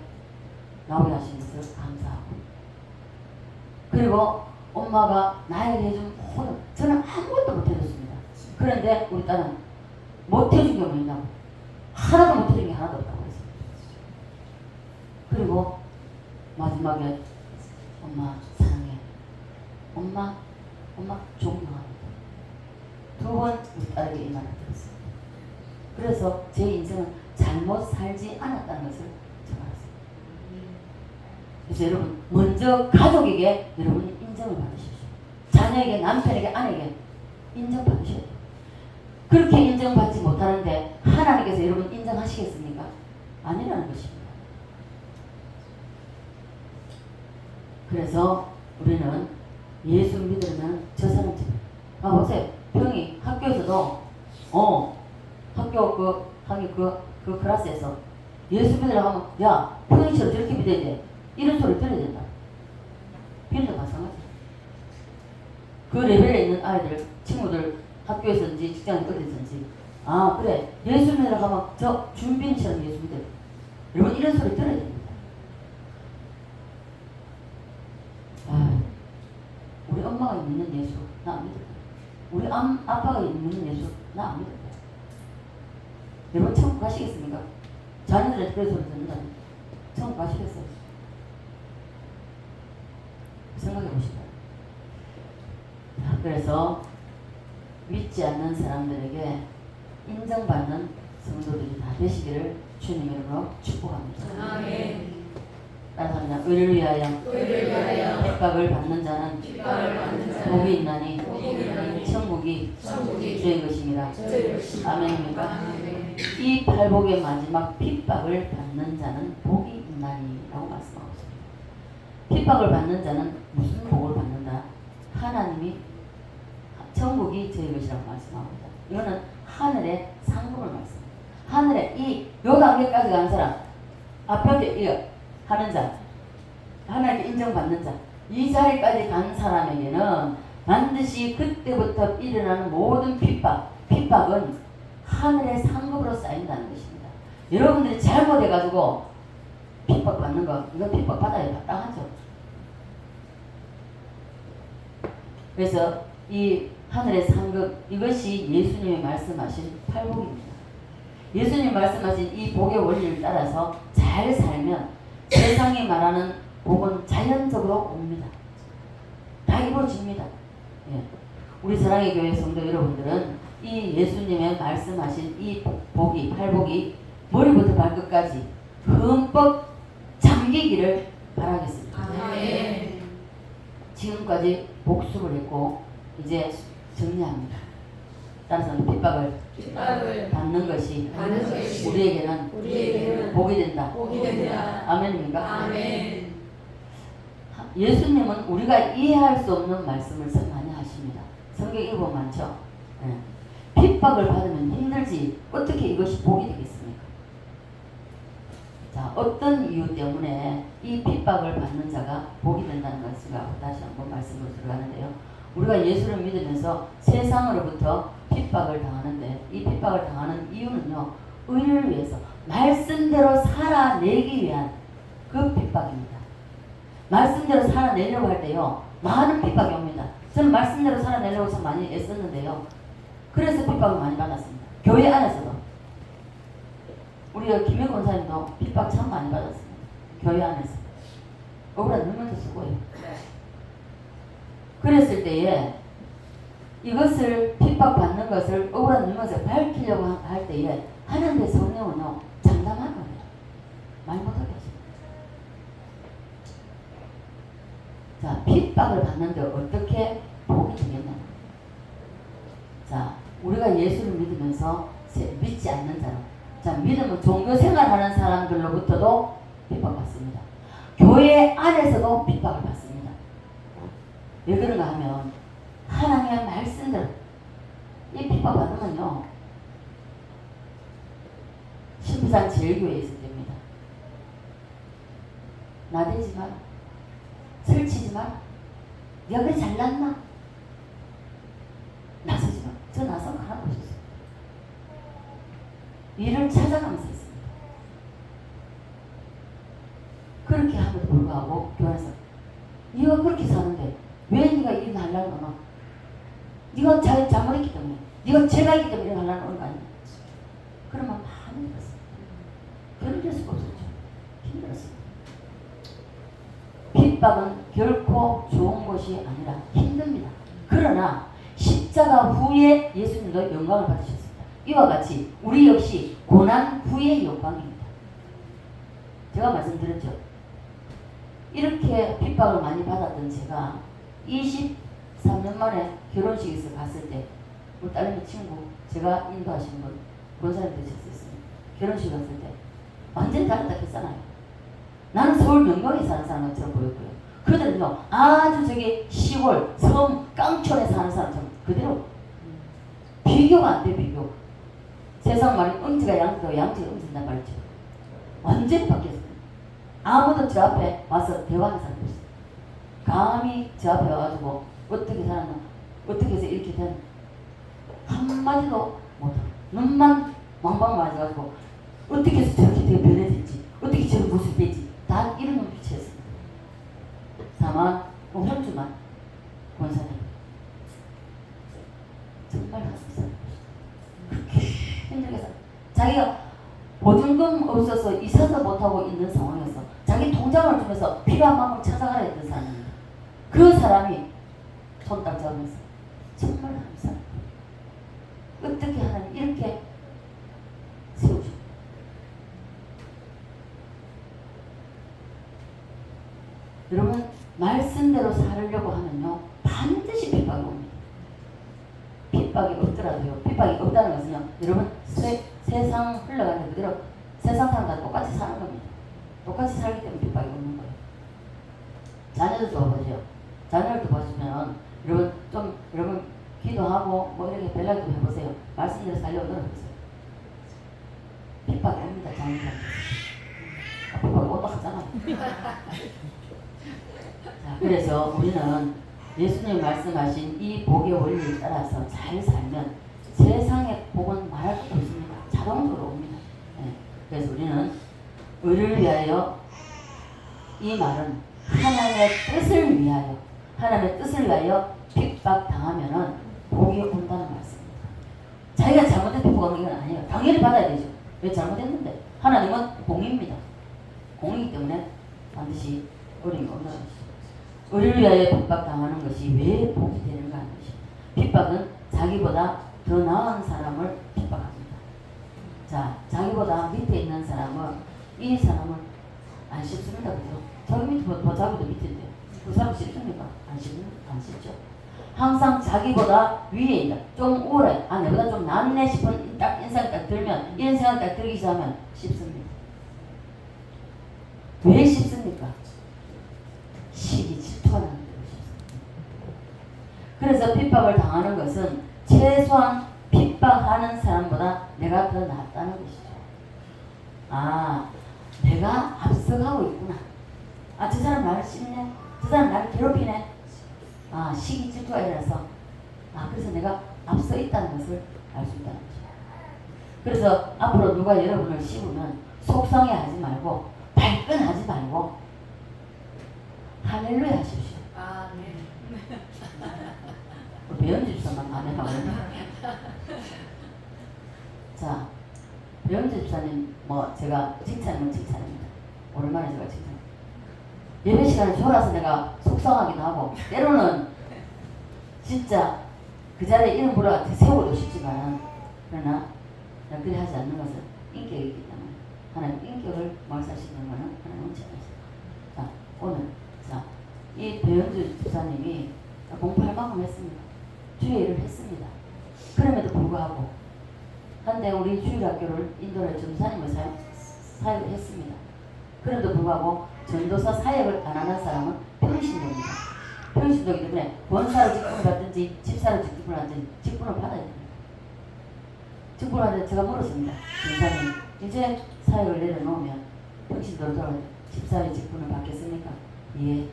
나오게 하신 것을 감사하고 그리고 엄마가 나에게 해준 모든 저는 아무것도 못 해줬습니다. 그런데 우리 딸은 못 해준 게 뭐냐고 하나도 못 해준 게 하나도 없다고 했습니다. 그리고 마지막에 엄마 사랑해 엄마 존경합니다. 2번 딸에게 이 말을 들었습니다. 그래서 제 인생은 잘못 살지 않았다는 것을 제가 알았습니다. 그래서 여러분 먼저 가족에게 여러분이 인정을 받으십시오. 자녀에게, 남편에게, 아내에게 인정받으셔야 돼요. 그렇게 인정받지 못하는데 하나님께서 여러분 인정하시겠습니까? 아니라는 것입니다. 그래서 우리는 예수 믿으면 저 사람 집에 보세요. 병이 학교에서도 학교 그 클래스에서 예수 믿으라고 하면 야 병이처럼 저렇게 믿어야 돼 이런 소리를 들어야 된다. 필도 마찬가지. 그 레벨에 있는 아이들 친구들 학교에서든지 직장에 어디든지 그래 예수 믿으라고 하면 저 준빈이처럼 예수 믿어요. 여러분 이런 소리 들어야 됩니다. 우리 엄마가 믿는 예수 나 안 믿을 거야. 우리 아빠가 믿는 예수 나 안 믿을 거야. 여러분 천국 가시겠습니까? 자녀들한테 그런 소리 듣는다면 천국 가시겠어요? 생각해 보시다. 그래서 믿지 않는 사람들에게 인정받는 성도들이 다 되시기를 주님 이름으로 축복합니다. 아멘. 다른 사람 의를 위하여 의를 위하여 핍박을 받는 자는 핍박을 받는 자는 복이 있나니 복이 있나니 천국이 천국이 주의 것입니다. 주의 것입니다. 아멘입니까? 아멘. 이 팔복의 마지막 핍박을 받는 자는 복이 있나니라고 말씀하고 있습니다. 핍박을 받는 자는 무슨 복을 받는다? 하나님이 천국이 저희 것이라고 말씀합니다. 이거는 하늘의 상급을 말씀합니다. 하늘에 요 단계까지 간 사람, 앞에 이거 하는 자, 하나님께 인정받는 자, 이 자리까지 간 사람에게는 반드시 그때부터 일어나는 모든 핍박은 하늘의 상급으로 쌓인다는 것입니다. 여러분들이 잘못해가지고 핍박받는 거, 이건 핍박받아야 마땅하죠. 그래서 이 하늘의 상급, 이것이 예수님이 말씀하신 팔복입니다. 예수님이 말씀하신 이 복의 원리를 따라서 잘 살면 세상이 말하는 복은 자연적으로 옵니다. 다 이루어집니다. 예. 우리 사랑의 교회 성도 여러분들은 이 예수님의 말씀하신 이 복이, 팔복이 머리부터 발끝까지 흠뻑 잠기기를 바라겠습니다. 아멘. 지금까지 복습을 했고 이제 정리합니다. 따라서 핍박을 받는 것이 우리에게는 복이 된다. 복이 된다. 아멘입니까? 아멘. 예수님은 우리가 이해할 수 없는 말씀을 참 많이 하십니다. 성경 읽어보면 많죠. 예. 핍박을 받으면 힘들지 어떻게 이것이 복이 되겠습니까? 자, 어떤 이유 때문에 이 핍박을 받는 자가 복이 된다는 것을 다시 한번 말씀으로 들어가는데요. 우리가 예수를 믿으면서 세상으로부터 핍박을 당하는데 이 핍박을 당하는 이유는요. 의를 위해서 말씀대로 살아내기 위한 그 핍박입니다. 말씀대로 살아내려고 할 때요. 많은 핍박이 옵니다. 저는 말씀대로 살아내려고 참 많이 애썼는데요. 그래서 핍박을 많이 받았습니다. 교회 안에서도. 우리가 김혜곤 원사님도 핍박 참 많이 받았습니다. 교회 안에서. 억울한 눈물도 쓰고요. 그랬을 때에 이것을 핍박받는 것을 억울한 눈물을 밝히려고 할 때에 하나님의 성령은요 장담한 거예요. 말 못하게 하십니다. 자, 핍박을 받는데 어떻게 복이 되겠냐? 자, 우리가 예수를 믿으면서 믿지 않는 사람, 자, 믿으면 종교 생활하는 사람들로부터도 핍박받습니다. 교회 안에서도 핍박을 받습니다. 왜 그런가 하면 하나님의 말씀대로 이 핍박 받으면요 신부산 제일교회에 있을 때입니다. 나대지 마라, 설치지 마라, 네가 그리 잘났나, 나서지 마. 저 나서 가라고 하셨어요. 일을 찾아가면서 했습니다. 그렇게 함에도 불구하고 교회에서 네가 그렇게 사는데 왜 네가 일을 하려고 하나? 네가 잘못했기 때문에, 네가 죄가 있기 때문에 일을 하려고 하는 거 아니야? 그러면 많이 힘들었습니다. 견딜 수가 없었죠. 힘들었습니다. 핍박은 결코 좋은 것이 아니라 힘듭니다. 그러나 십자가 후에 예수님도 영광을 받으셨습니다. 이와 같이 우리 역시 고난 후의 영광입니다. 제가 말씀드렸죠. 이렇게 핍박을 많이 받았던 제가 23년 만에 결혼식에서 갔을 때 우리 딸내미 친구 제가 인도하신 분 권사님 되셨었습니다. 결혼식 갔을 때 완전히 다르다 했잖아요. 나는 서울 명동에 사는 사람처럼 보였고요. 그들은요 아주 저기 시골 섬 깡촌에 사는 사람처럼 그대로 비교가 안 돼. 비교. 세상 말이 음지가 양지고 양지가 음지인단 말이죠. 완전히 바뀌었어요. 아무도 저 앞에 와서 대화하는 사람이 없어요. 감히 저 앞에 와가지고 어떻게 살았나 어떻게 해서 이렇게 된 한마디도 못하고 눈만 왕방 맞아가지고 어떻게 해서 저렇게 되게 변해질지 어떻게 저런 모습이 되지 다 이런 눈빛이었습니다. 다만 홀주만 권사님 정말 한사람 그렇게 힘들게 살 자기가 보증금 없어서 이사도 못하고 있는 상황에서 자기 통장을 주면서 필요한 만큼 찾아가야 했던 사람입니다. 그 사람이 손딱 잡으면서 정말 감사합니다. 어떻게 하나님 이렇게 세우죠. 여러분 말씀대로 살려고 하면요 반드시 핍박이 옵니다. 핍박이 없더라도요. 핍박이 없다는 것은요. 여러분 세상 흘러가는 그대로 세상 사람과 똑같이 사는 겁니다. 똑같이 살기 때문에 핍박이 오는 거예요. 자녀들도 보죠. 자녀들도 보시면 여러분 기도하고 뭐 이렇게 벨라기도 해보세요. 말씀대로 살려고 노력해보세요. 핍박이 옵니다. 자녀들한테. 핍박이 온다 하잖아요. 자, 그래서 우리는 예수님 말씀하신 이 복의 원리에 따라서 잘 살면 세상의 복은 말할 것도 없습니다. 자동적으로 옵니다. 네. 그래서 우리는 의를 위하여 이 말은 하나님의 뜻을 위하여 하나님의 뜻을 위하여 핍박 당하면은 복이 온다는 말씀입니다. 자기가 잘못된 핍박 오는 건 아니에요. 당연히 받아야 되죠. 왜 잘못했는데 하나님은 공입니다. 공이기 때문에 반드시 어려움이 온다는 것이죠. 의를 위하여 핍박 당하는 것이 왜 복이 되는가 하는 것이 핍박은 자기보다 더 나은 사람을 핍박합니다. 자, 자기보다 밑에 있는 사람은 이 사람을 안 씹습니다. 그죠? 자기 밑에 자기도 밑인데 그 사람 씹습니까? 안 씹죠. 항상 자기보다 위에 있다. 좀 오래 내보다 좀 낫네 싶은 딱 인상이 딱 들면 이런 생각이 딱 들기 시작하면 씹습니다. 왜 씹습니까? 시기 질투하는 것이었습니다. 그래서 핍박을 당하는 것은 최소한 핍박하는 사람보다 내가 더 낫다는 것이죠. 내가 앞서가고 있구나. 저 사람 나를 씹네. 저 사람 나를 괴롭히네. 시기 질투가 일어나서 그래서 내가 앞서 있다는 것을 알 수 있다는 거죠. 그래서 앞으로 누가 여러분을 씹으면 속상해하지 말고 발끈하지 말고 할렐루야 하십시오. 네. 배현주 집사만 아멘하고 자, 배현주 집사님 제가 칭찬이면 칭찬입니다. 오랜만에 제가 칭찬. 예배 시간에 졸아서 내가 속상하기도 하고 때로는 진짜 그 자리에 이름 불러 세우고도 싶지만 그러나 그리 하지 않는 것은 인격이 있기 때문에 하나님 인격을 몰살시키는 것은 하나님 원치 않으십니다. 자, 오늘 이 배현주 집사님이 공부할 만큼 했습니다. 주일을 했습니다. 그럼에도 불구하고 한때 우리 주일학교를 인도를 전도사님을 사역을 했습니다. 그럼에도 불구하고 전도사 사역을 안 하는 사람은 평신도입니다. 평신도이기 때문에 권사로 직분을 받든지 집사로 직분을 받든지 직분을 받아야 됩니다. 직분을 받는데 제가 물었습니다. 전사님 이제 사역을 내려놓으면 평신도로 돌아가 집사의 직분을 받겠습니까? 예.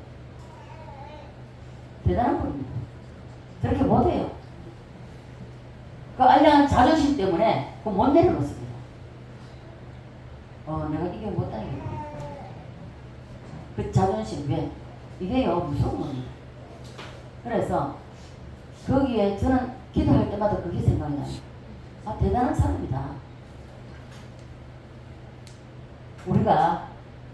대단한 분입니다. 저렇게 못해요. 그 알량한 자존심 때문에 못 내려놓습니다. 내가 이게 못하겠다. 그 자존심 왜? 이게요 무서운 겁니다. 그래서 거기에 저는 기도할 때마다 그게 생각이 나요. 대단한 사람이다. 우리가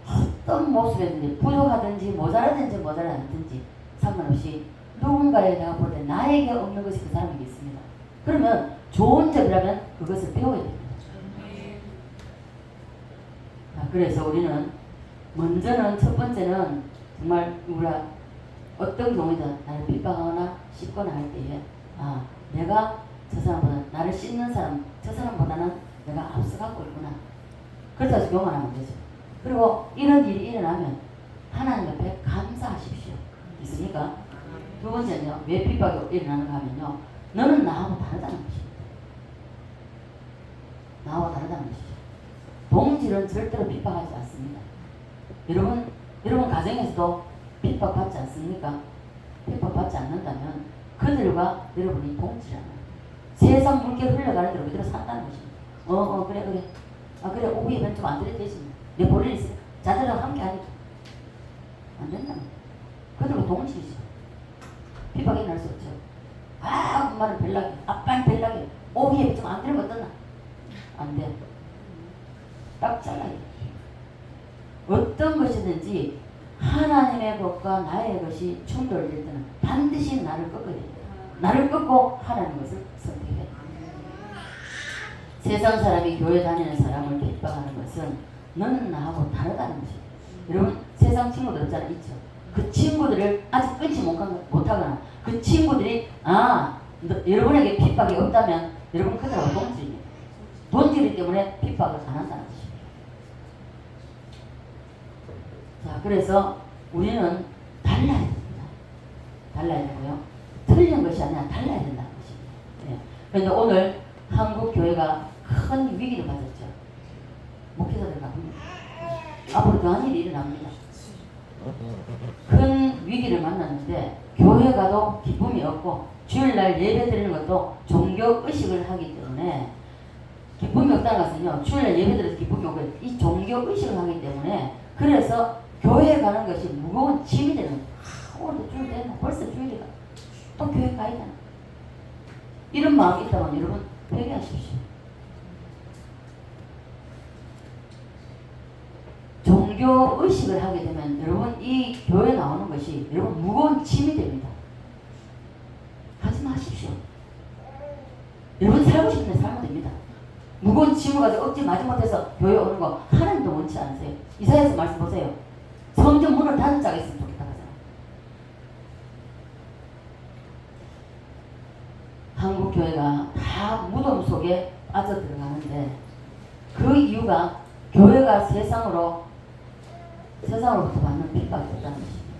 어떤 모습이든지 부족하든지 모자라든지 상관없이 누군가에 내가 볼 때 나에게 없는 것이 그 사람에게 있습니다. 그러면 좋은 점이라면 그것을 배워야 됩니다. 그래서 우리는 먼저는 첫 번째는 정말 우리가 어떤 경우든 나를 핍박하거나 씹거나 할 때에 내가 저 사람보다 나를 씹는 사람 저 사람보다는 내가 앞서가고 있구나. 그렇다고 해서 교만하면 되죠. 그리고 이런 일이 일어나면 하나님 앞에 감사하십시오. 있습니까? 두 번째는요. 왜 핍박이 일어나는가 하면요. 너는 나하고 다르다는 것입니다. 나하고 다르다는 것이죠. 동질은 절대로 핍박하지 않습니다. 여러분 가정에서도 핍박받지 않습니까? 핍박받지 않는다면 그들과 여러분이 동질하는 세상 물결 흘러가는 대로 그대로 산다는 것입니다. 그래. 그래 오후에는 좀 안 들어도 되지. 내 볼일 있으니까 자들하고 함께 하니까 안 된다는 거예요. 그들과 동질이죠. 핍박이 일어날 수 없죠. 엄마는 별나게, 아빠는 별나게, 오후에 좀 안 들으면 어떠나? 안 돼. 딱 잘라야 돼. 어떤 것이든지 하나님의 것과 나의 것이 충돌될 때는 반드시 나를 꺾어야 돼. 나를 꺾고 하나님 것을 선택해야 돼. 세상 사람이 교회 다니는 사람을 핍박하는 것은 너는 나하고 다르다는 것이에요. 여러분 세상 친구들 없잖아. 있죠. 그 친구들을 아직 끊지 못하거나 그 친구들이 여러분에게 핍박이 없다면 여러분 그들하고 동질입니다. 동질이기 때문에 핍박을 안 한다는 것입니다. 자, 그래서 우리는 달라야 됩니다. 달라야 되고요. 틀린 것이 아니라 달라야 된다는 것입니다. 그런데 오늘 한국 교회가 큰 위기를 맞았죠. 목회자들과 합니다. 앞으로 더한 일이 일어납니다. 큰 위기를 만났는데 교회 가도 기쁨이 없고 주일날 예배 드리는 것도 종교 의식을 하기 때문에 기쁨이 없다는 것은요. 주일날 예배 드려서 기쁨이 없고 이 종교 의식을 하기 때문에 그래서 교회 가는 것이 무거운 짐이 되는 거예요. 오늘도 주일 됐나? 벌써 주일이다. 또 교회 가야 되나? 이런 마음이 있다면 여러분 회개하십시오. 종교 의식을 하게 되면 여러분 이 교회 나오는 것이 여러분 무거운 짐이 됩니다. 하지 마십시오. 여러분 살고 싶은데 살면 됩니다. 무거운 짐을 가지고 억지 마지못해서 교회 오는 거 하나님도 원치 않으세요. 이사야서 말씀 보세요. 성전 문을 닫은 자가 있으면 좋겠다 하잖아요. 한국 교회가 다 무덤 속에 빠져 들어가는데 그 이유가 교회가 세상으로부터 받는 핍박이 없다는 것입니다.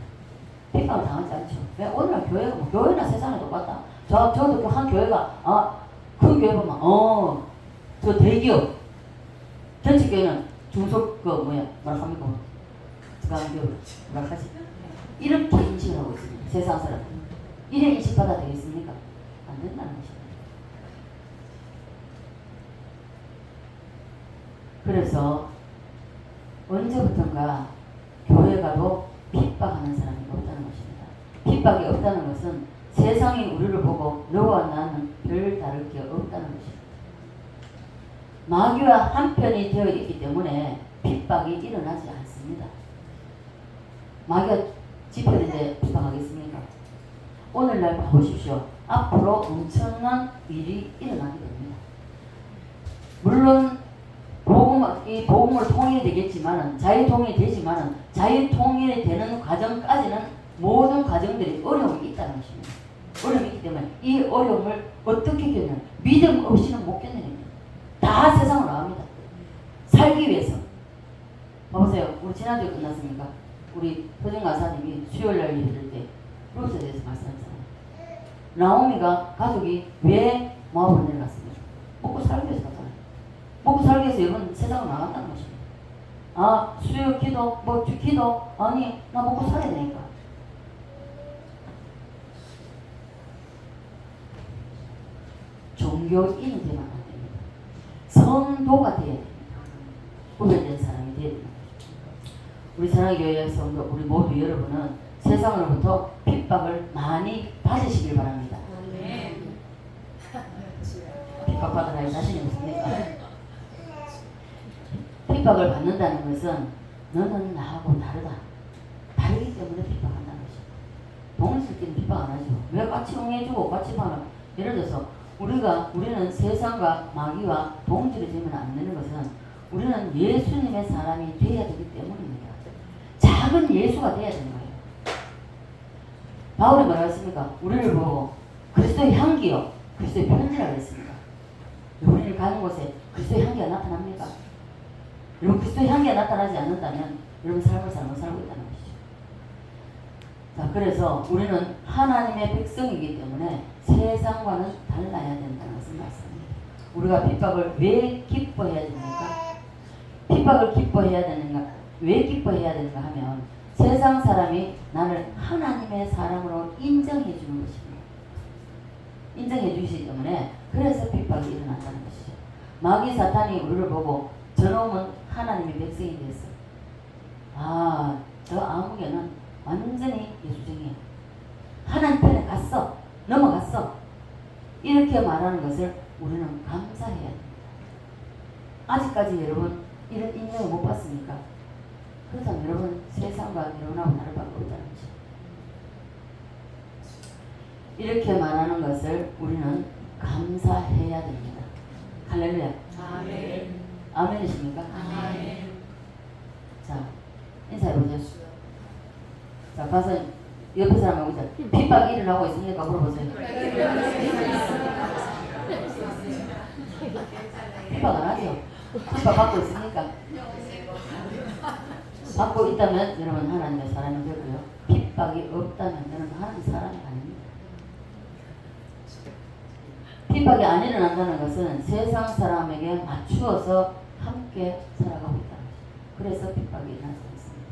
핍박을 당하지 않죠. 왜 오늘날 교회가 교회나 세상에 똑같다. 저도 한 교회가 그 교회 보면 저 대기업 전체 교회는 중소 뭐라 합니까? 뭐라 하지? 이렇게 인식을 하고 있습니다. 세상 사람들 이래 인식받아야 되겠습니까? 안 된다는 것입니다. 그래서 언제부턴가 교회 가도 핍박하는 사람이 없다는 것입니다. 핍박이 없다는 것은 세상이 우리를 보고 너와 나는 별 다를 게 없다는 것입니다. 마귀와 한편이 되어 있기 때문에 핍박이 일어나지 않습니다. 마귀가 지편인데 핍박하겠습니까? 오늘날 보십시오. 앞으로 엄청난 일이 일어나게 됩니다. 물론 이 복음으로 통일이 되겠지만은 자유통일이 되지만은 자유통일이 되는 과정까지는 모든 과정들이 어려움이 있다는 것입니다. 어려움이 있기 때문에 이 어려움을 어떻게 견뎌요? 믿음 없이는 못 견뎌냅니다. 다 세상으로 나옵니다. 살기 위해서. 봐보세요. 우리 지난주에 끝났습니까? 우리 효정 간사님이 수요일날 예배드릴 때 루스에 대해서 말씀하셨잖아요. 나오미가 가족이 왜 모압으로 내려갔습니까? 먹고 살기 위해서 갔잖아요. 먹고 살기 위해서 여러분 세상으로 나간다는 것입니다. 수요 기도, 기도, 아니 나 먹고 살아야 되니까. 종교인이 되면 안 됩니다. 성도가 되어야 됩니다. 구별된 사람이 되어야 됩니다. 우리 사랑의 교회 성도 우리 모두 여러분은 세상으로부터 핍박을 많이 받으시길 바랍니다. 핍박받으라 할 자신이 없습니까? 핍박을 받는다는 것은 너는 나하고 다르다. 다르기 때문에 핍박한다는 것입니다. 동일성 자식들끼리 핍박 안 하죠. 왜 같이 응해주고 같이 봐라. 예를 들어서 우리는 세상과 마귀와 동질이 되면 안 되는 것은 우리는 예수님의 사람이 되어야 되기 때문입니다. 작은 예수가 되어야 되는 거예요. 바울이 뭐라고 했습니까? 우리를 보고 그리스도의 향기요, 그리스도의 편지라고 했습니다. 우리를 가는 곳에 그리스도의 향기가 나타납니까? 여러분, 그리스도의 향기가 나타나지 않는다면 여러분 삶을 잘못 살고 있다는 것이죠. 자, 그래서 우리는 하나님의 백성이기 때문에 세상과는 달라야 된다는 것을 말씀합니다. 우리가 핍박을 왜 기뻐해야 됩니까? 핍박을 기뻐해야 되는가? 왜 기뻐해야 되는가 하면 세상 사람이 나를 하나님의 사람으로 인정해 주는 것입니다. 인정해 주시기 때문에 그래서 핍박이 일어난다는 것이죠. 마귀 사탄이 우리를 보고 저놈은 하나님의 백성이 됐어. 아, 저 아무개는 완전히 예수쟁이야. 하나님 편에 갔어. 넘어갔어. 이렇게 말하는 것을 우리는 감사해야 됩니다. 아직까지 여러분 이런 인정을 못 받습니까? 그렇다면 여러분 세상과 여러분하고 다를 바가 없다는 거죠. 이렇게 말하는 것을 우리는 감사해야 됩니다. 할렐루야. 아멘. 아멘이십니까? 아멘. 자, 인사해보세요. 자, 가서 옆에 사람하고 이제 핍박이 일어나고 있습니까? 물어보세요. 핍박 안 하죠? 핍박 받고 있습니까? 받고 있다면 여러분 하나님의 사람이 되고요. 핍박이 없다면 여러분 하나님의 사람이 아닙니다. 핍박이 안 일어난다는 것은 세상 사람에게 맞추어서 함께 살아가고 있다는 것입니다. 그래서 핍박이 일어나지 않습니다.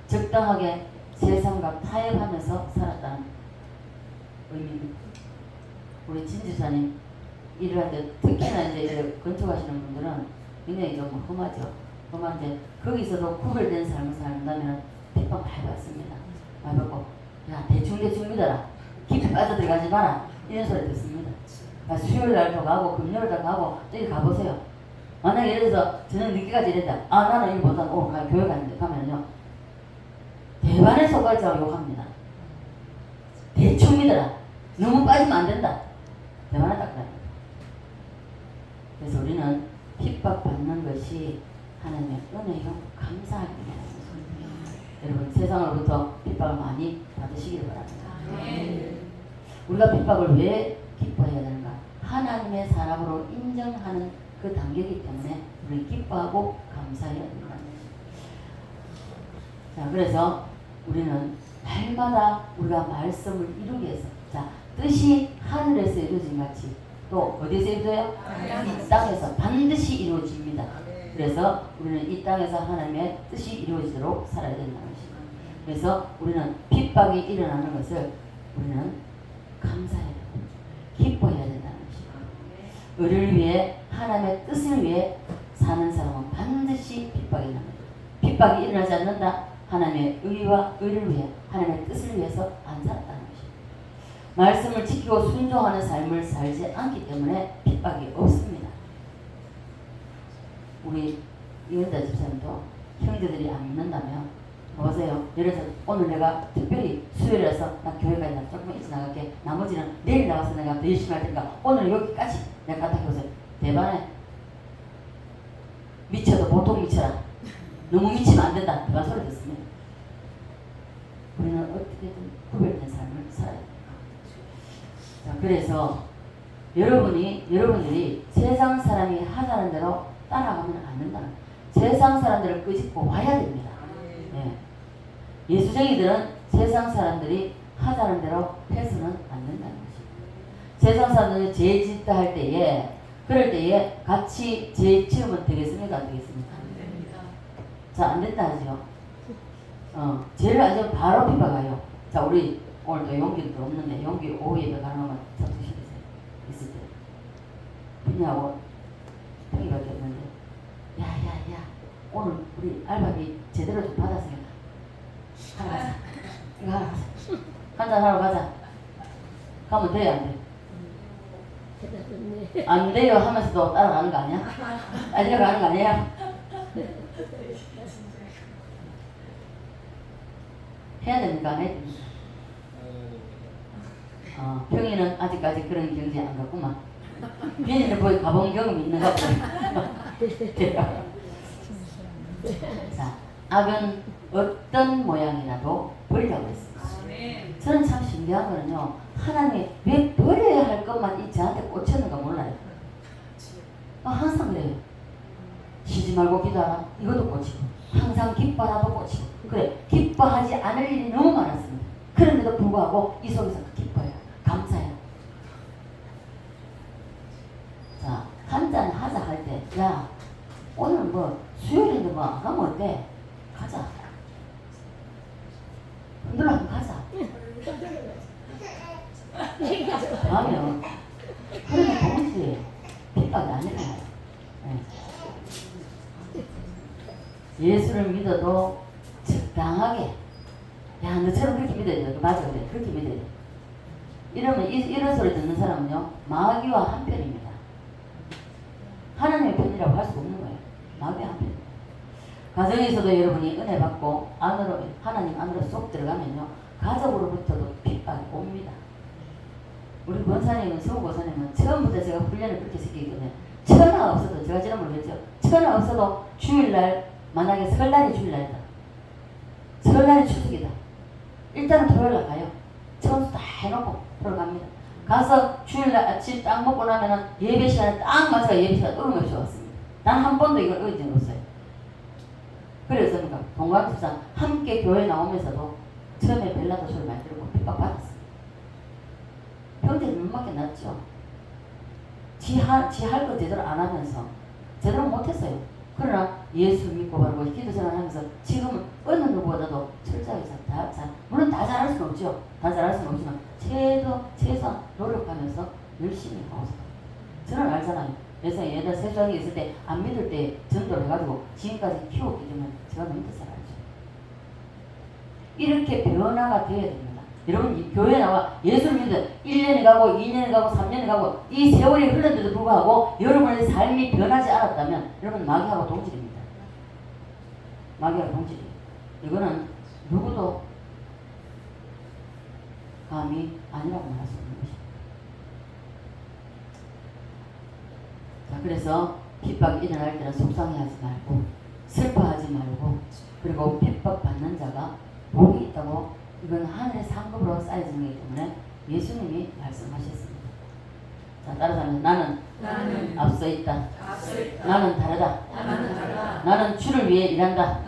적당하게 세상과 타협하면서 살았다는 의미입니다. 우리 진지사님 일을 할 때 특히나 이제 건축하시는 분들은 굉장히 좀 험하죠. 험한데 거기서도 구별된 삶을 산다면 핍박 많이 받습니다. 많이 받고 야 대충 믿어라. 깊이 빠져들어가지 마라. 이런 소리 듣습니다. 수요일날도 가고 금요일날 가고 저기 가보세요. 만약에 예를 들어서 저녁 늦게까지 이랬다. 아 나는 일 못하고 오늘 교회 가는데 가면요 대반의 소갈자고 욕합니다. 대충 믿어라. 너무 빠지면 안 된다. 대반에 딱 그래. 그래서 우리는 핍박 받는 것이 하나님의 은혜요 감사할 때입니다. 여러분 세상으로부터 핍박을 많이 받으시기를 바랍니다. 우리가 핍박을 왜 기뻐해야 되는가? 하나님의 사람으로 인정하는 그 단계이기 때문에 우리 기뻐하고 감사해야 된다는 것입니다. 자, 그래서 우리는 날마다 우리가 말씀을 이루기 위해서 자 뜻이 하늘에서 이루어진 같이 또 어디에서 이루어져요? 이 땅에서 반드시 이루어집니다. 그래서 우리는 이 땅에서 하나님의 뜻이 이루어지도록 살아야 된다는 것입니다. 그래서 우리는 핍박이 일어나는 것을 우리는 감사해야 되고 기뻐해야 된다는 것입니다. 의를 위해 하나님의 뜻을 위해 사는 사람은 반드시 핍박이 일어납니다. 핍박이 일어나지 않는다. 하나님의 의와 의를 위해 하나님의 뜻을 위해서 안 살았다는 것입니다. 말씀을 지키고 순종하는 삶을 살지 않기 때문에 핍박이 없습니다. 우리 이은자 집사님도 형제들이 안 믿는다면 보세요. 예를 들어서 오늘 내가 특별히 수요일이라서 나 교회까지 나 조금 일찍 나갈게. 나머지는 내일 나가서 내가 더 열심히 할 테니까 오늘 여기까지 내가 갔다 오세요. 대반에 미쳐도 보통 미쳐라. 너무 미치면 안 된다. 그런 소리 듣습니다. 우리는 어떻게든 구별된 삶을 살아야 됩니다. 자, 그래서 여러분들이 세상 사람이 하자는 대로 따라가면 안 된다는 거예요. 세상 사람들을 끄집고 와야 됩니다. 네. 예수쟁이들은 세상 사람들이 하자는 대로 해서는 안 된다는 것입니다. 세상 사람들이 죄 짓다 할 때에 그럴 때에 같이 죄 지으면 되겠습니까? 안 되겠습니까? 안 됩니다. 자, 안 된다 하죠. 죄를 안 지으면 바로 핍박해요. 자, 우리 오늘 또 용기도 없는데 용기 오후 예배 가능하면 접수시키세요. 있을 때. 그냐고 평이밖에 없는데 야야야 오늘 우리 알바비 제대로 좀 받았으니까 하러 가자. 이거 하러 가자. 한잔 하러 가자. 가면 돼요 안 돼? 안 돼요 하면서도 따라가는 거 아니야? 따라가는 거 아니야? 해야 됩니까? 안 해야 됩니까? 평이는 아직까지 그런 경지 안 갔구만. 비니는 거의 가본 경험이 있는가 보다. 자, 악은 어떤 모양이라도 버리라고 했습니다. 아멘. 저는 참 신기한 거는요, 하나님이 왜 버려야 할 것만 이 저한테 꽂혔는가 몰라요. 항상 그래요. 쉬지 말고 기도하라. 이것도 꽂히고, 항상 기뻐하라도 꽂히고, 그래, 기뻐하지 않을 일이 너무 많았습니다. 그런데도 불구하고 이 속에서 기뻐해요. 감사해요. 자, 한잔 하자 할 때, 야, 오늘 뭐 수요일인데 뭐 안 가면 어때? 가자. 흔들어 한번 가자. 하면 그러면 동시에 핍박이 아니잖아요. 예수를 믿어도 적당하게, 야, 너처럼 그렇게 믿어야 돼. 맞아, 그래. 그렇게 믿어야 돼. 이러면 이런 소리 듣는 사람은요, 마귀와 한편입니다. 하나님의 편이라고 할 수 없는 거예요. 마귀와 한편. 가정에서도 여러분이 은혜 받고 안으로, 하나님 안으로 쏙 들어가면요, 가족으로부터도 핍박이 옵니다. 우리 권사님은, 서우 권사님은 처음부터 제가 훈련을 그렇게 시키기 때문에 천하 없어도, 제가 지난번에 그랬죠. 천하 없어도 주일날, 만약에 설날이 주일날이다. 설날이 추석이다. 일단은 토요일날 가요. 청소 다 해놓고 들어갑니다. 가서 주일날 아침 딱 먹고 나면은 예배 시간에 딱 맞춰서 예배 시간에 어김없이 왔습니다. 난 한 번도 이걸 어긴 적 없어요. 그래서 그러니까 동관집사 함께 교회 나오면서도 처음에 벨라도 소리 많이 들고 핍박받았어요. 형제는 눈밖에 났죠. 지 할 거 제대로 안 하면서 제대로 못했어요. 그러나 예수 믿고 바르고 기도 생활하면서 지금은 어느 누구보다도 철저하게 잘, 물론 다 잘할 수는 없죠. 다 잘할 수는 없지만 최소한 노력하면서 열심히 하고 있어요. 저는 알잖아요. 그래서 얘들 세상에 있을 때 안 믿을 때 전도를 해가지고 지금까지 키웠기 때문에 제가 너무 잘 알죠. 이렇게 변화가 되어야 됩니다. 여러분, 이 교회 나와 예수를 믿어 1년이 가고 2년이 가고 3년이 가고 이 세월이 흘렀는데도 불구하고 여러분의 삶이 변하지 않았다면 여러분 마귀하고 동질입니다. 마귀하고 동질이에요. 이거는 누구도 감히 아니라고 말할 수 없는 것입니다. 자, 그래서 핍박이 일어날 때는 속상해하지 말고 슬퍼하지 말고, 그리고 핍박받는 자가 복이 있다고, 이건 하늘의 상급으로 쌓여지는 것이기 때문에 예수님이 말씀하셨습니다. 자, 따라서 나는 앞서 있다. 나는 다르다. 나는 주를 위해 일한다.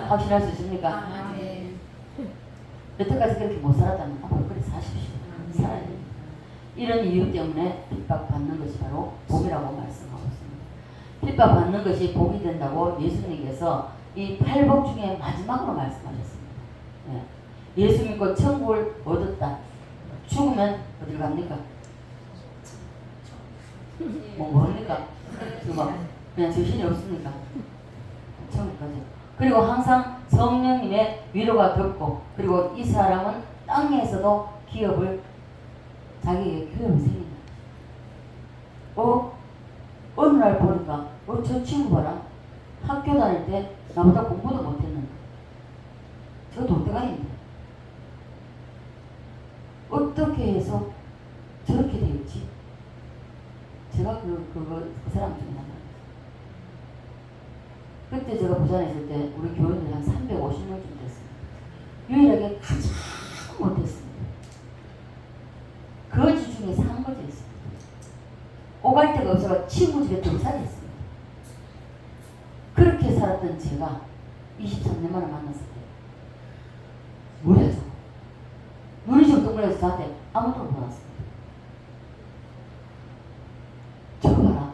확실할 수 있습니까? 여태까지 그렇게 못 살았다면 앞으로 그렇게 사십시오. 살아야 됩니다. 이런 이유 때문에 핍박받는 것이 바로 복이라고 말씀하고 있습니다. 핍박받는 것이 복이 된다고 예수님께서 이 8복 중에 마지막으로 말씀하셨습니다. 예수 믿고 천국을 얻었다. 죽으면 어디를 갑니까? 뭡니까? 그냥 정신이 없습니까? 천국 가죠. 그리고 항상 성령님의 위로가 덮고, 그리고 이 사람은 땅에서도 자기에게 기업을 생긴다. 어느 날 보니까 저 친구 봐라. 학교 다닐 때 나보다 공부도 못했는데 저 돈대가리인데 어떻게 해서 저렇게 되었지? 제가 그 사람 중에 하나. 그때 제가 부산에 있을 때 우리 교인들 한 350명쯤 됐습니다. 유일하게 가장 못했습니다. 거지 중에 상거지였습니다. 오갈 데가 없어서 친구 집에 돌살이했습니다. 그렇게 살았던 제가 23년 만에 만났을 때 뭐야 저거? 눈이 좀 동그래서 저한테 아무도 못 왔습니다. 저거 봐라.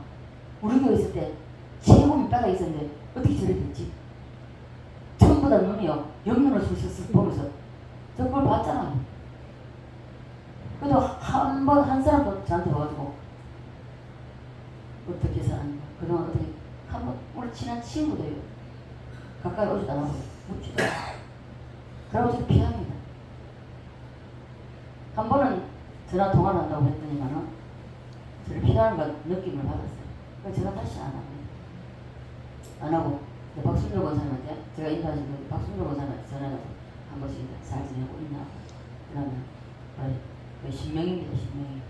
우리 교회 있을 때 최고 밑바가 있었는데 어떻게 저래 됐지? 전부 다 눈이요. 영문을 슬슬 보면서 저걸 봤잖아요. 그래도 한 사람도 저한테 와가지고 어떻게 사는가, 그동안 어떻게, 우리 친한 친구도요. 가까이 오지도 않고 묻지도 않고 그러고 저를 피합니다. 한 번은 전화 통화를 한다고 했더니만은 저를 피하는 것 느낌을 받았어요. 그래서 제가 다시 안 합니다. 안 하고 박순조 권사님한테, 제가 인도하신 분 박순조 권사님한테 전화해서 한 번씩 잘 지내고 있나, 그러면 그 신명입니다.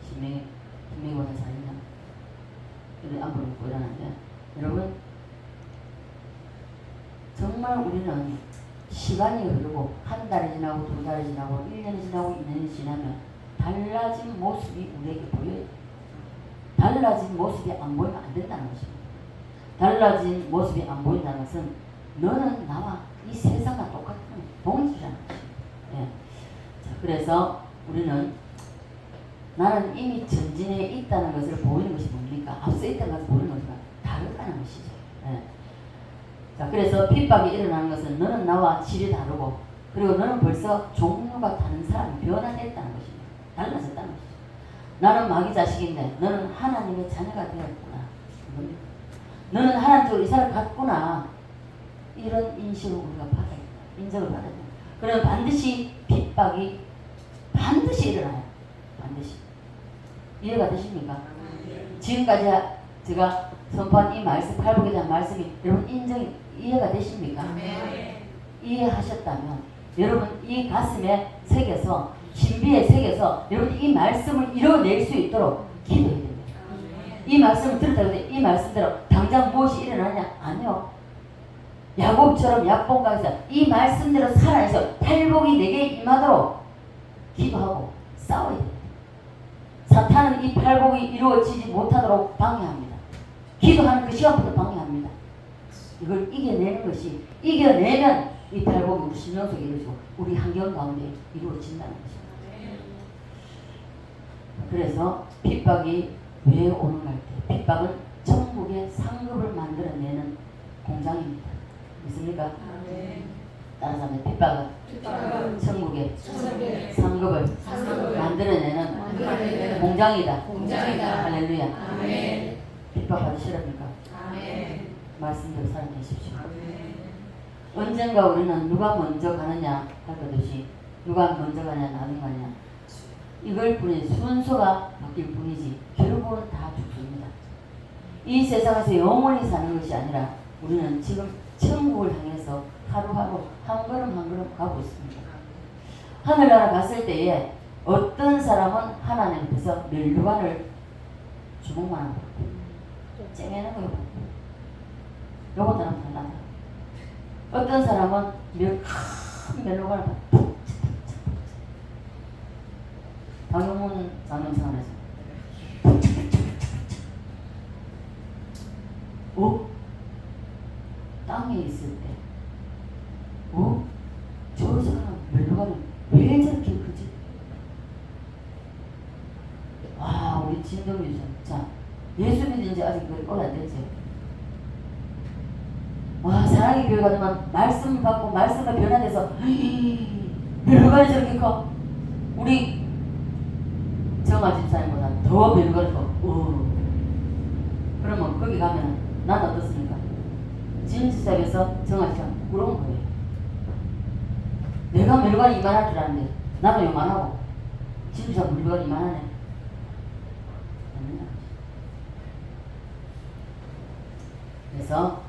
신명이보다 잘했나? 근데 안부를 묻고 일어났는데 여러분 정말 우리는 시간이 흐르고 한 달이 지나고 두 달이 지나고 1년이 지나고 2년이 지나면 달라진 모습이 우리에게 보여요. 달라진 모습이 안 보이면 안 된다는 것입니다. 달라진 모습이 안 보인다는 것은 너는 나와 이 세상과 똑같은 동일이라는 것입니다. 예. 자, 그래서 우리는 나는 이미 전진해 있다는 것을 보이는 것이 뭡니까? 앞서 있다는 것을 보이는 것과 다르다는 것이죠. 예. 자, 그래서 핍박이 일어나는 것은 너는 나와 질이 다르고 그리고 너는 벌써 종류가 다른 사람이 변화됐다는 것입니다. 달라졌다는 것이죠. 나는 마귀 자식인데 너는 하나님의 자녀가 되었구나. 너는 하나님적으로 이사를 갔구나. 이런 인식을 우리가 받아야 된다. 인정을 받아야 된다. 그러면 반드시 핍박이 반드시 일어나요. 반드시. 이해가 되십니까? 지금까지 제가 선포한 이 말씀, 팔복에 대한 말씀이 여러분 이해가 되십니까? 이해하셨다면 여러분 이 가슴에 새겨서 신비에 새겨서 여러분 이 말씀을 이뤄낼 수 있도록 기도해야 됩니다. 이 말씀을 들었다 근데 이 말씀대로 당장 무엇이 일어나냐? 아니요. 야곱처럼 약봉강에서 이 말씀대로 살아내서 팔복이 내게 임하도록 기도하고 싸워야 됩니다. 사탄은 이 팔복이 이루어지지 못하도록 방해합니다. 기도하는 그 시간부터 방해합니다. 이걸 이겨내는 것이 이겨내면 이 팔복이 우리 심령 속에 이루어지고 우리 환경 가운데 이루어진다는 것입니다. 그래서 핍박이 왜 오는가 할 때 핍박은 천국의 상급을 만들어내는 공장입니다. 믿습니까? 따라서 하면 핍박은 천국의 상급을 만들어내는 공장이다. 할렐루야. 핍박 받으시렵니까? 말씀대로 살아내십시오. 언젠가 우리는 누가 먼저 가느냐 할 것듯이 누가 먼저 가냐 나는 가냐 이걸 뿐이지 순서가 바뀔 뿐이지 결국은 다 죽습니다. 이 세상에서 영원히 사는 것이 아니라 우리는 지금 천국을 향해서 하루하루 한 걸음 한 걸음 가고 있습니다. 하늘나라 갔을 때에 어떤 사람은 하나님 앞에서 멸류관을 주먹만 하고 쨍해는 거예요. 요거 나랑 달라요. 어떤 사람은 큰 멸류관을 푹 방영문 장영상에서 땅에 있을 때 저 사람 멸류관은 왜 저렇게 크지? 와 우리 진동이 진짜 예수 믿은 지 아직 얼마 안 됐지? 와 사랑의 교회 가지만 말씀 받고 말씀에 변화돼서 멸류관이 저렇게 커. 우리 정아 집사님보다 더 멸류관이 커. 그러면 거기 가면 난 어떻습니까? 지은 집사님에서 정아 집사님 부끄러운 거예요. 내가 멸류관이 이만할 줄 아는데 나도 요만하고 지은 집사님 멸류관이 이만하네. 그래서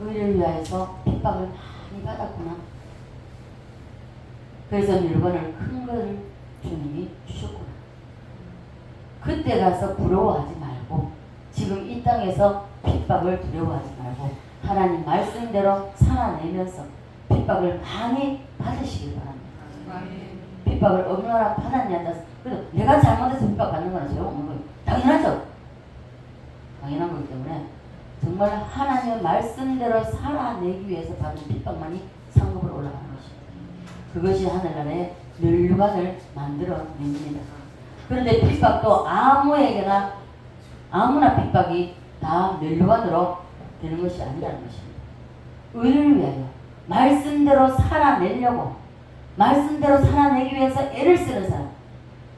의를 위하여서 핍박을 많이 받았구나. 그래서 멸류관을 큰 걸 주님이 주셨구나. 그때 가서 부러워하지 말고 지금 이 땅에서 핍박을 두려워하지 말고 하나님 말씀대로 살아내면서 핍박을 많이 받으시길 바랍니다. 핍박을 얼마나 받았냐. 그래도 내가 잘못해서 핍박 받는 건 소용없는 거예요. 당연하죠. 당연한 거기 때문에 정말 하나님의 말씀대로 살아내기 위해서 받은 핍박만이 상급으로 올라가는 것입니다. 그것이 하늘나라의 멸류관을 만들어냅니다. 그런데 핍박도 아무에게나 아무나 핍박이 다 멸류관으로 되는 것이 아니라는 것입니다. 의를 위하여 말씀대로 살아내려고 말씀대로 살아내기 위해서 애를 쓰는 사람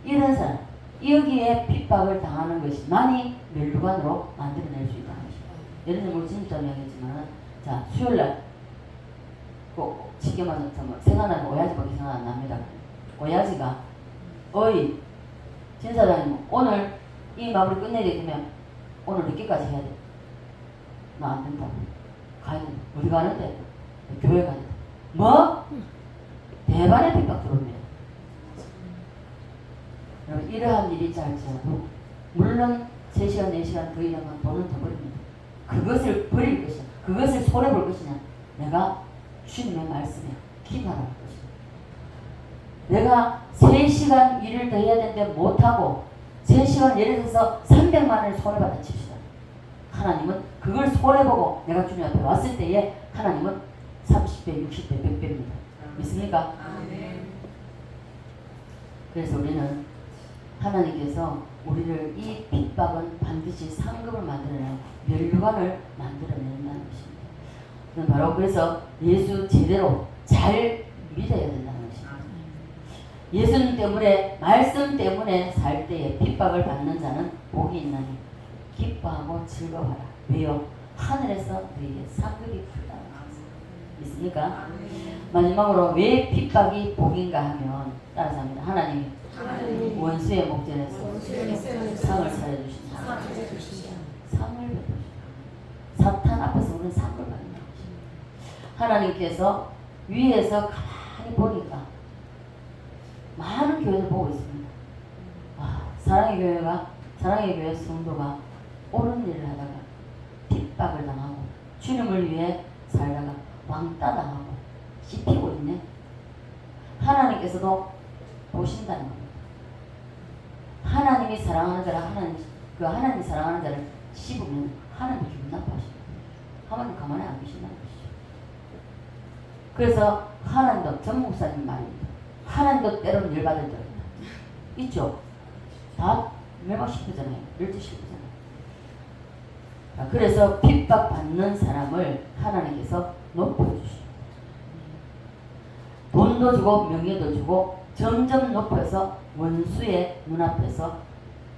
이런 사람 여기에 핍박을 당하는 것이 많이 멸류관으로 만들어낼 수 있다는 것입니다. 예를 들면 우리 진짜 이야기했지만 자 수요일날 꼭 지켜만 생각나는 오야지밖에 생각 안 납니다. 오야지가 어이 진사장님 오늘 이 마무리 끝내게 되면 오늘 늦게까지 해야 돼. 나 안 된다. 가야 돼. 어디 가는데? 교회 가야 돼. 뭐? 대반의 핍박 들어옵니다. 여러분 이러한 일이 잘지라도 물론 3시간 4시간 더 일하면 돈은 더 버립니다. 그것을 버릴 것이냐, 그것을 손해볼 것이냐, 내가 주님의 말씀에 기도하는 것입니다. 내가 3시간 일을 더 해야 되는데 못하고 3시간 예를 들어서 300만 원을 손해받아 칩시다. 하나님은 그걸 손해보고 내가 주님 앞에 왔을 때에 하나님은 30배, 60배, 100배입니다. 믿습니까? 아멘. 그래서 우리는 하나님께서 우리를 이 핍박은 반드시 상급을 만들어내고 멸관을 만들어낸다는 것입니다. 그건 바로 그래서 예수 제대로 잘 믿어야 된다는 것입니다. 예수님 때문에 말씀 때문에 살 때에 핍박을 받는 자는 복이 있나니 기뻐하고 즐거워하라. 왜요? 하늘에서 너희의 상급이 크다는 것입니다. 믿습니까? 마지막으로 왜 핍박이 복인가 하면 따라서 합니다. 하나님이 원수의 목전에서 상을 차려주신다. 상을 베푸신다. 사탄 앞에서 우리는 상을 받는 것입니다. 하나님께서 위에서 가만히 보니까 많은 교회를 보고 있습니다. 사랑의 교회 성도가 옳은 일을 하다가 핍박을 당하고 주님을 위해 살다가 왕따 당하고 씹히고 있네. 하나님께서도 보신다는 겁니다. 하나님이 사랑하는 자를 하나님이 사랑하는 자를 씹으면 하나님 기분 나빠하십니다. 하나님 가만히 안 계신다는 것이죠. 그래서 하나님도 전 목사님 말입니다. 하나님도 때로는 열받을 때가 있다. 있죠? 다 멸망시키잖아요. 멸치시키잖아요. 그래서 핍박받는 사람을 하나님께서 높여주십니다. 돈도 주고 명예도 주고 점점 높여서 원수의 눈앞에서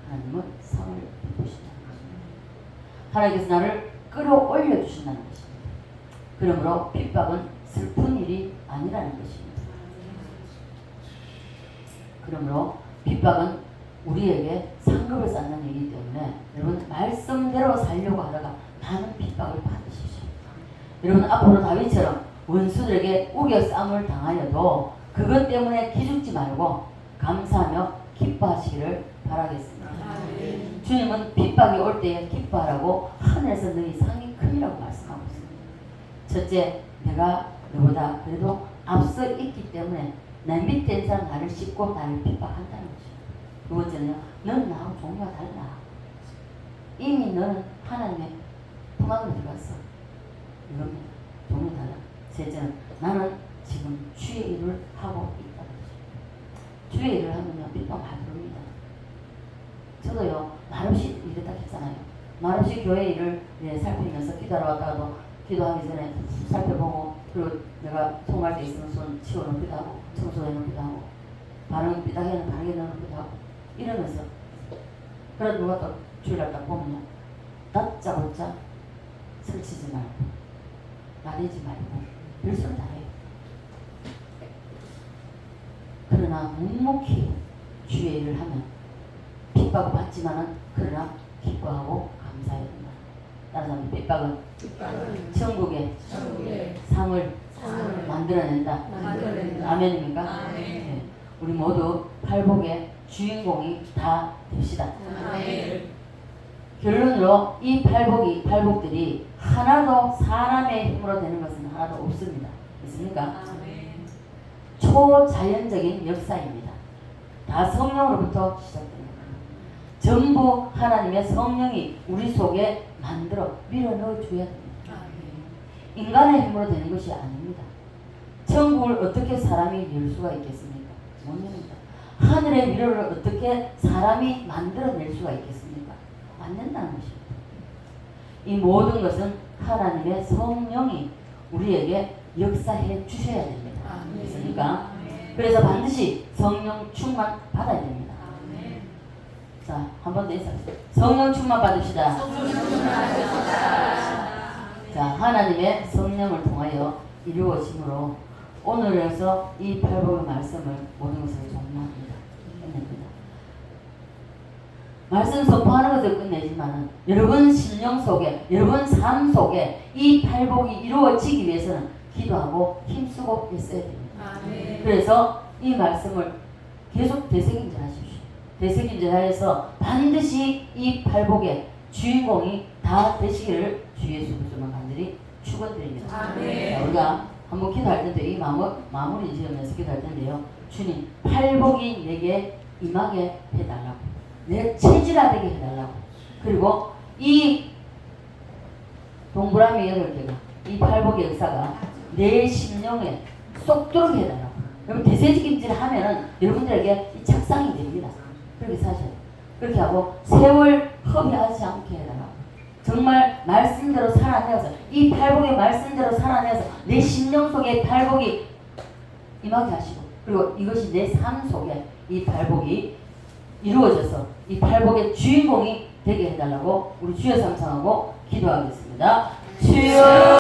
하나님은 상을 베푸신다는 것입니다. 하나님께서 나를 끌어올려 주신다는 것입니다. 그러므로 핍박은 슬픈 일이 아니라는 것입니다. 그러므로 핍박은 우리에게 상급을 쌓는 일이기 때문에 여러분 말씀대로 살려고 하다가 많은 핍박을 받으십시오. 여러분 앞으로 다윗처럼 원수들에게 우겨 싸움을 당하여도 그것 때문에 기죽지 말고 감사하며 기뻐하시기를 바라겠습니다. 주님은 핍박이 올 때에 기뻐하라고 하늘에서 너희 상이 큼이라고 말씀하고 있습니다. 첫째, 내가 너보다 그래도 앞서 있기 때문에 내 밑에 있는 사람 나를 씹고 나를 핍박한다는 것이죠. 두 번째는요, 너는 나하고 종류가 달라. 이미 너는 하나님의 품 안으로 들어갔어. 이겁니다. 종류 달라. 셋째는 나는 지금 주의 일을 하고 있다는 것입니다. 주의 일을 하면요, 핍박 많이 들어옵니다. 저도요, 말없이 이랬다 했잖아요. 말없이 교회 일을 살피면서 기도하러 왔다가도 기도하기 전에 살펴보고, 그리고 내가 통할 때 있으면 손 치워놓기도 하고, 청소해놓기도 하고, 바르게 삐딱해는 바르게 넣어놓기도 하고, 이러면서. 그래도 누가 또 주일날 딱 보면요, 다짜고짜 설치지 말고, 나대지 말고, 별소리 다 해요. 그러나 묵묵히 주의 일을 하면 핍박을 받지만은 그러나 기뻐하고 감사해야 된다. 따라서 핍박은 천국의 상을 만들어낸다. 아멘입니까? 아멘. 네. 우리 모두 팔복의 주인공이 다 됩시다. 아멘. 결론으로 이 팔복들이 하나도 사람의 힘으로 되는 것은 하나도 없습니다. 있습니까? 아멘. 초자연적인 역사입니다. 다 성령으로부터 시작됩니다. 전부 하나님의 성령이 우리 속에 만들어 밀어넣어 줘야 됩니다. 인간의 힘으로 되는 것이 아닙니다. 천국을 어떻게 사람이 열 수가 있겠습니까? 못 엽니다. 하늘의 위로를 어떻게 사람이 만들어낼 수가 있겠습니까? 안 된다는 것입니다. 이 모든 것은 하나님의 성령이 우리에게 역사해 주셔야 됩니다. 그렇습니까? 그래서 반드시 성령 충만 받아야 됩니다. 자, 한 번 더 인사합시다. 성령 충만 받읍시다. 자, 하나님의 성령을 통하여 이루어짐으로 오늘에서 이 팔복의 말씀을 모든 것을 종료합니다. 끝냅니다. 말씀 선포하는 것을 끝내지만은 여러분 심령 속에, 여러분 삶 속에 이 팔복이 이루어지기 위해서는 기도하고 힘쓰고 있어야 됩니다. 아멘. 그래서 이 말씀을 계속 되새김질 하십시오. 대세김제하에서 반드시 이 팔복의 주인공이 다 되시기를 주 예수 그리스도만 간절히 축원드립니다. 아멘. 자, 우리가 한번 기도할 텐데 이 마무리 지으면서 기도할 텐데요. 주님 팔복이 내게 임하게 해달라고, 내 체질화되게 해달라고, 그리고 이 동그라미 8개가 이 팔복의 역사가 내 심령에 쏙 들어오게 해달라고. 여러분 대세김질을 하면은 여러분들에게 이 착상이 됩니다. 그렇게 사셔야 돼요. 그렇게 하고 세월 허비하지 않게 해달라고. 정말 말씀대로 살아내어서 이 팔복의 말씀대로 살아내어서 내 심령 속에 팔복이 임하게 하시고, 그리고 이것이 내 삶 속에 이 팔복이 이루어져서 이 팔복의 주인공이 되게 해달라고 우리 주여 삼창하고 기도하겠습니다. 주여